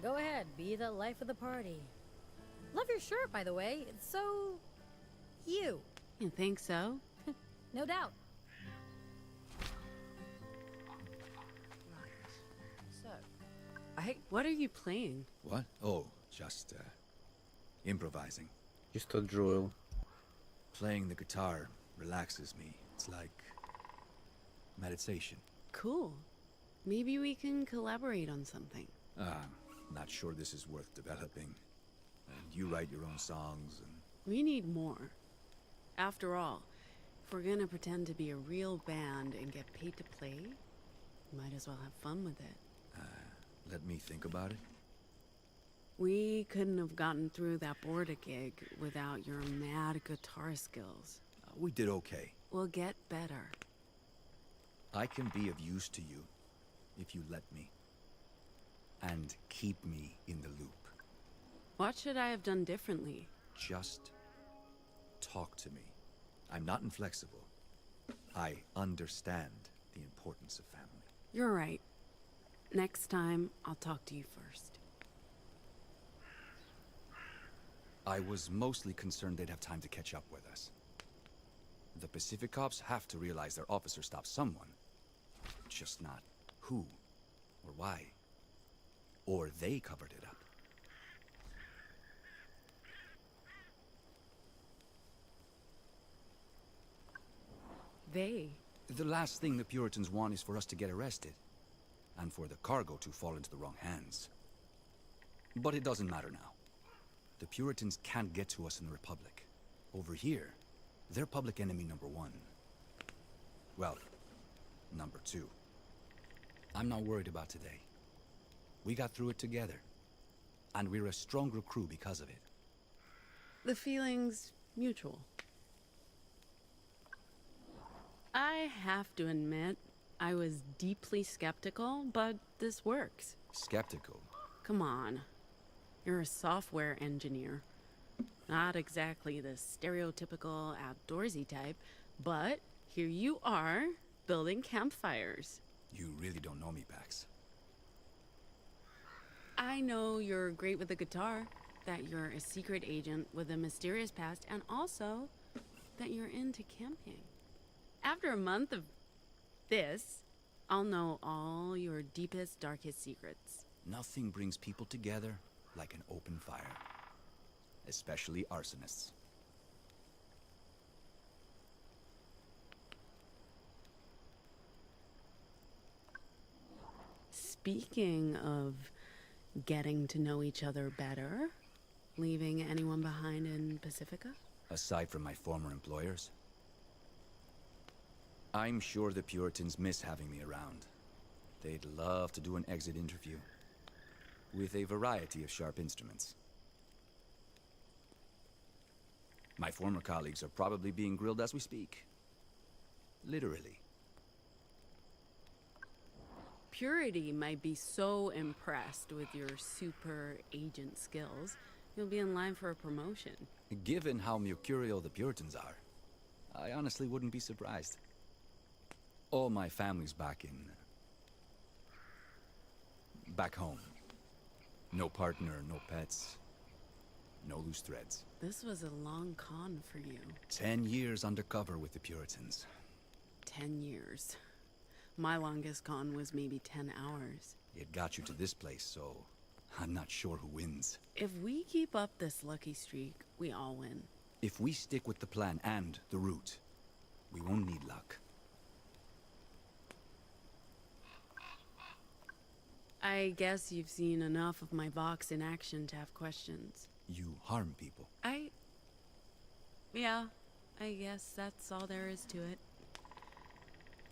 Go ahead, be the life of the party. Love your shirt, by the way. It's so... you. You think so? No doubt. So, what are you playing? What? Oh, just, improvising. Just a drill. Playing the guitar relaxes me. It's like meditation. Cool. Maybe we can collaborate on something. Not sure this is worth developing. And you write your own songs and... We need more. After all, if we're gonna pretend to be a real band and get paid to play, might as well have fun with it. Let me think about it. We couldn't have gotten through that border gig without your mad guitar skills. We did okay. We'll get better. I can be of use to you if you let me. And keep me in the loop. What should I have done differently? Just talk to me. I'm not inflexible. I understand the importance of family. You're right. Next time, I'll talk to you first. I was mostly concerned they'd have time to catch up with us. The Pacific cops have to realize their officer stopped someone. Just not who or why. Or they covered it up. They? The last thing the Puritans want is for us to get arrested. And for the cargo to fall into the wrong hands. But it doesn't matter now. The Puritans can't get to us in the Republic. Over here, they're public enemy number 1. Well, number 2. I'm not worried about today. We got through it together. And we're a stronger crew because of it. The feeling's mutual. I have to admit, I was deeply skeptical, but this works. Skeptical? Come on. You're a software engineer. Not exactly the stereotypical outdoorsy type, but here you are, building campfires. You really don't know me, Pax. I know you're great with the guitar, that you're a secret agent with a mysterious past, and also that you're into camping. After a month of this, I'll know all your deepest, darkest secrets. Nothing brings people together like an open fire. Especially arsonists. Speaking of getting to know each other better, leaving anyone behind in Pacifica? Aside from my former employers? I'm sure the Puritans miss having me around. They'd love to do an exit interview. With a variety of sharp instruments. My former colleagues are probably being grilled as we speak. Literally. Purity might be so impressed with your super agent skills, you'll be in line for a promotion. Given how mercurial the Puritans are, I honestly wouldn't be surprised. All my family's back home. No partner, no pets, no loose threads. This was a long con for you. 10 years undercover with the Puritans. 10 years. My longest con was maybe 10 hours. It got you to this place, so I'm not sure who wins. If we keep up this lucky streak, we all win. If we stick with the plan and the route, we won't need luck. I guess you've seen enough of my box in action to have questions. You harm people. Yeah, I guess that's all there is to it.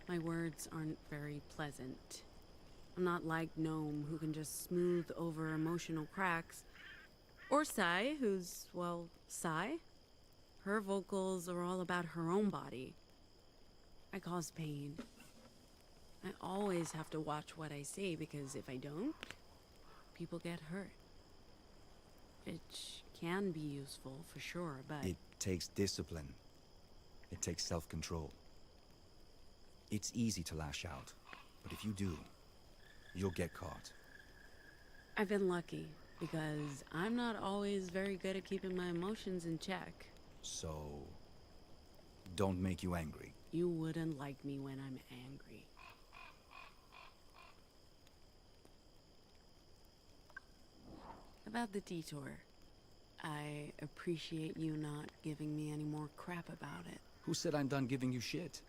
My words aren't very pleasant. I'm not like Gnome, who can just smooth over emotional cracks. Or Sai, who's, well, Sai. Her vocals are all about her own body. I cause pain. I always have to watch what I say because if I don't, people get hurt. Which can be useful for sure, but... It takes discipline. It takes self-control. It's easy to lash out, but if you do, you'll get caught. I've been lucky because I'm not always very good at keeping my emotions in check. So, don't make you angry. You wouldn't like me when I'm angry. About the detour, I appreciate you not giving me any more crap about it. Who said I'm done giving you shit?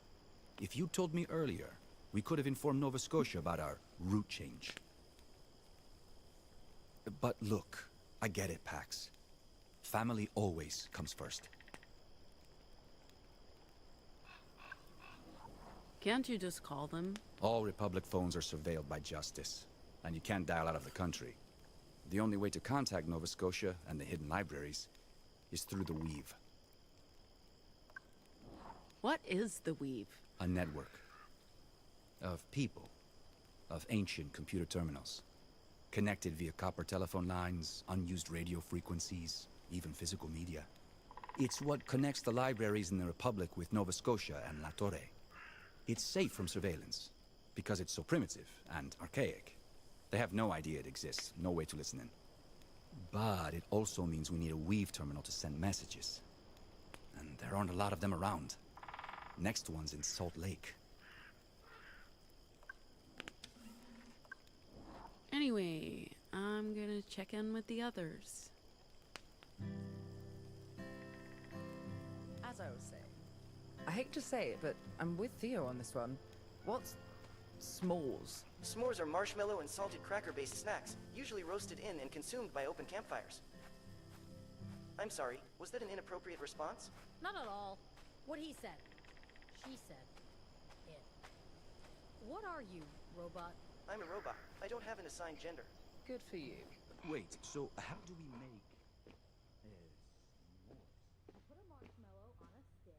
If you told me earlier, we could have informed Nova Scotia about our route change. But look, I get it, Pax. Family always comes first. Can't you just call them? All Republic phones are surveilled by justice, and you can't dial out of the country. The only way to contact Nova Scotia and the hidden libraries is through the Weave. What is the Weave? A network of people, of ancient computer terminals, connected via copper telephone lines, unused radio frequencies, even physical media. It's what connects the libraries in the Republic with Nova Scotia and La Torre. It's safe from surveillance, because it's so primitive and archaic. They have no idea it exists, no way to listen in. But it also means we need a Weave terminal to send messages. And there aren't a lot of them around. Next one's in Salt Lake. Anyway, I'm gonna check in with the others. As I was saying, I hate to say it, but I'm with Theo on this one. What's s'mores? S'mores are marshmallow and salted cracker-based snacks, usually roasted in and consumed by open campfires. I'm sorry, was that an inappropriate response? Not at all. What he said. She said. It. What are you, robot? I'm a robot. I don't have an assigned gender. Good for you. Wait, so how do we make... Put a marshmallow on a stick,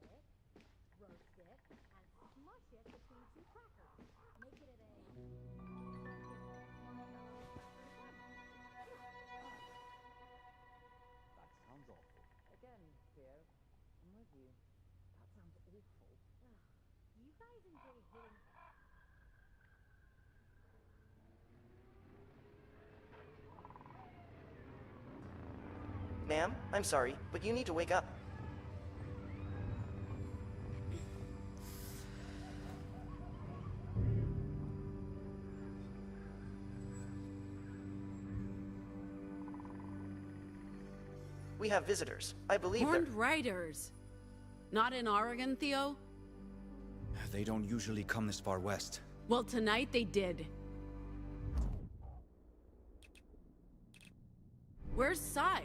roast it, and smush it between two crackers. Make it a... That sounds awful. Again, Theo, I'm with you. That sounds awful. You guys enjoy hitting... Ma'am, I'm sorry, but you need to wake up. We have visitors. I believe Horned riders. Not in Oregon, Theo? They don't usually come this far west. Well, tonight they did. Where's Sai?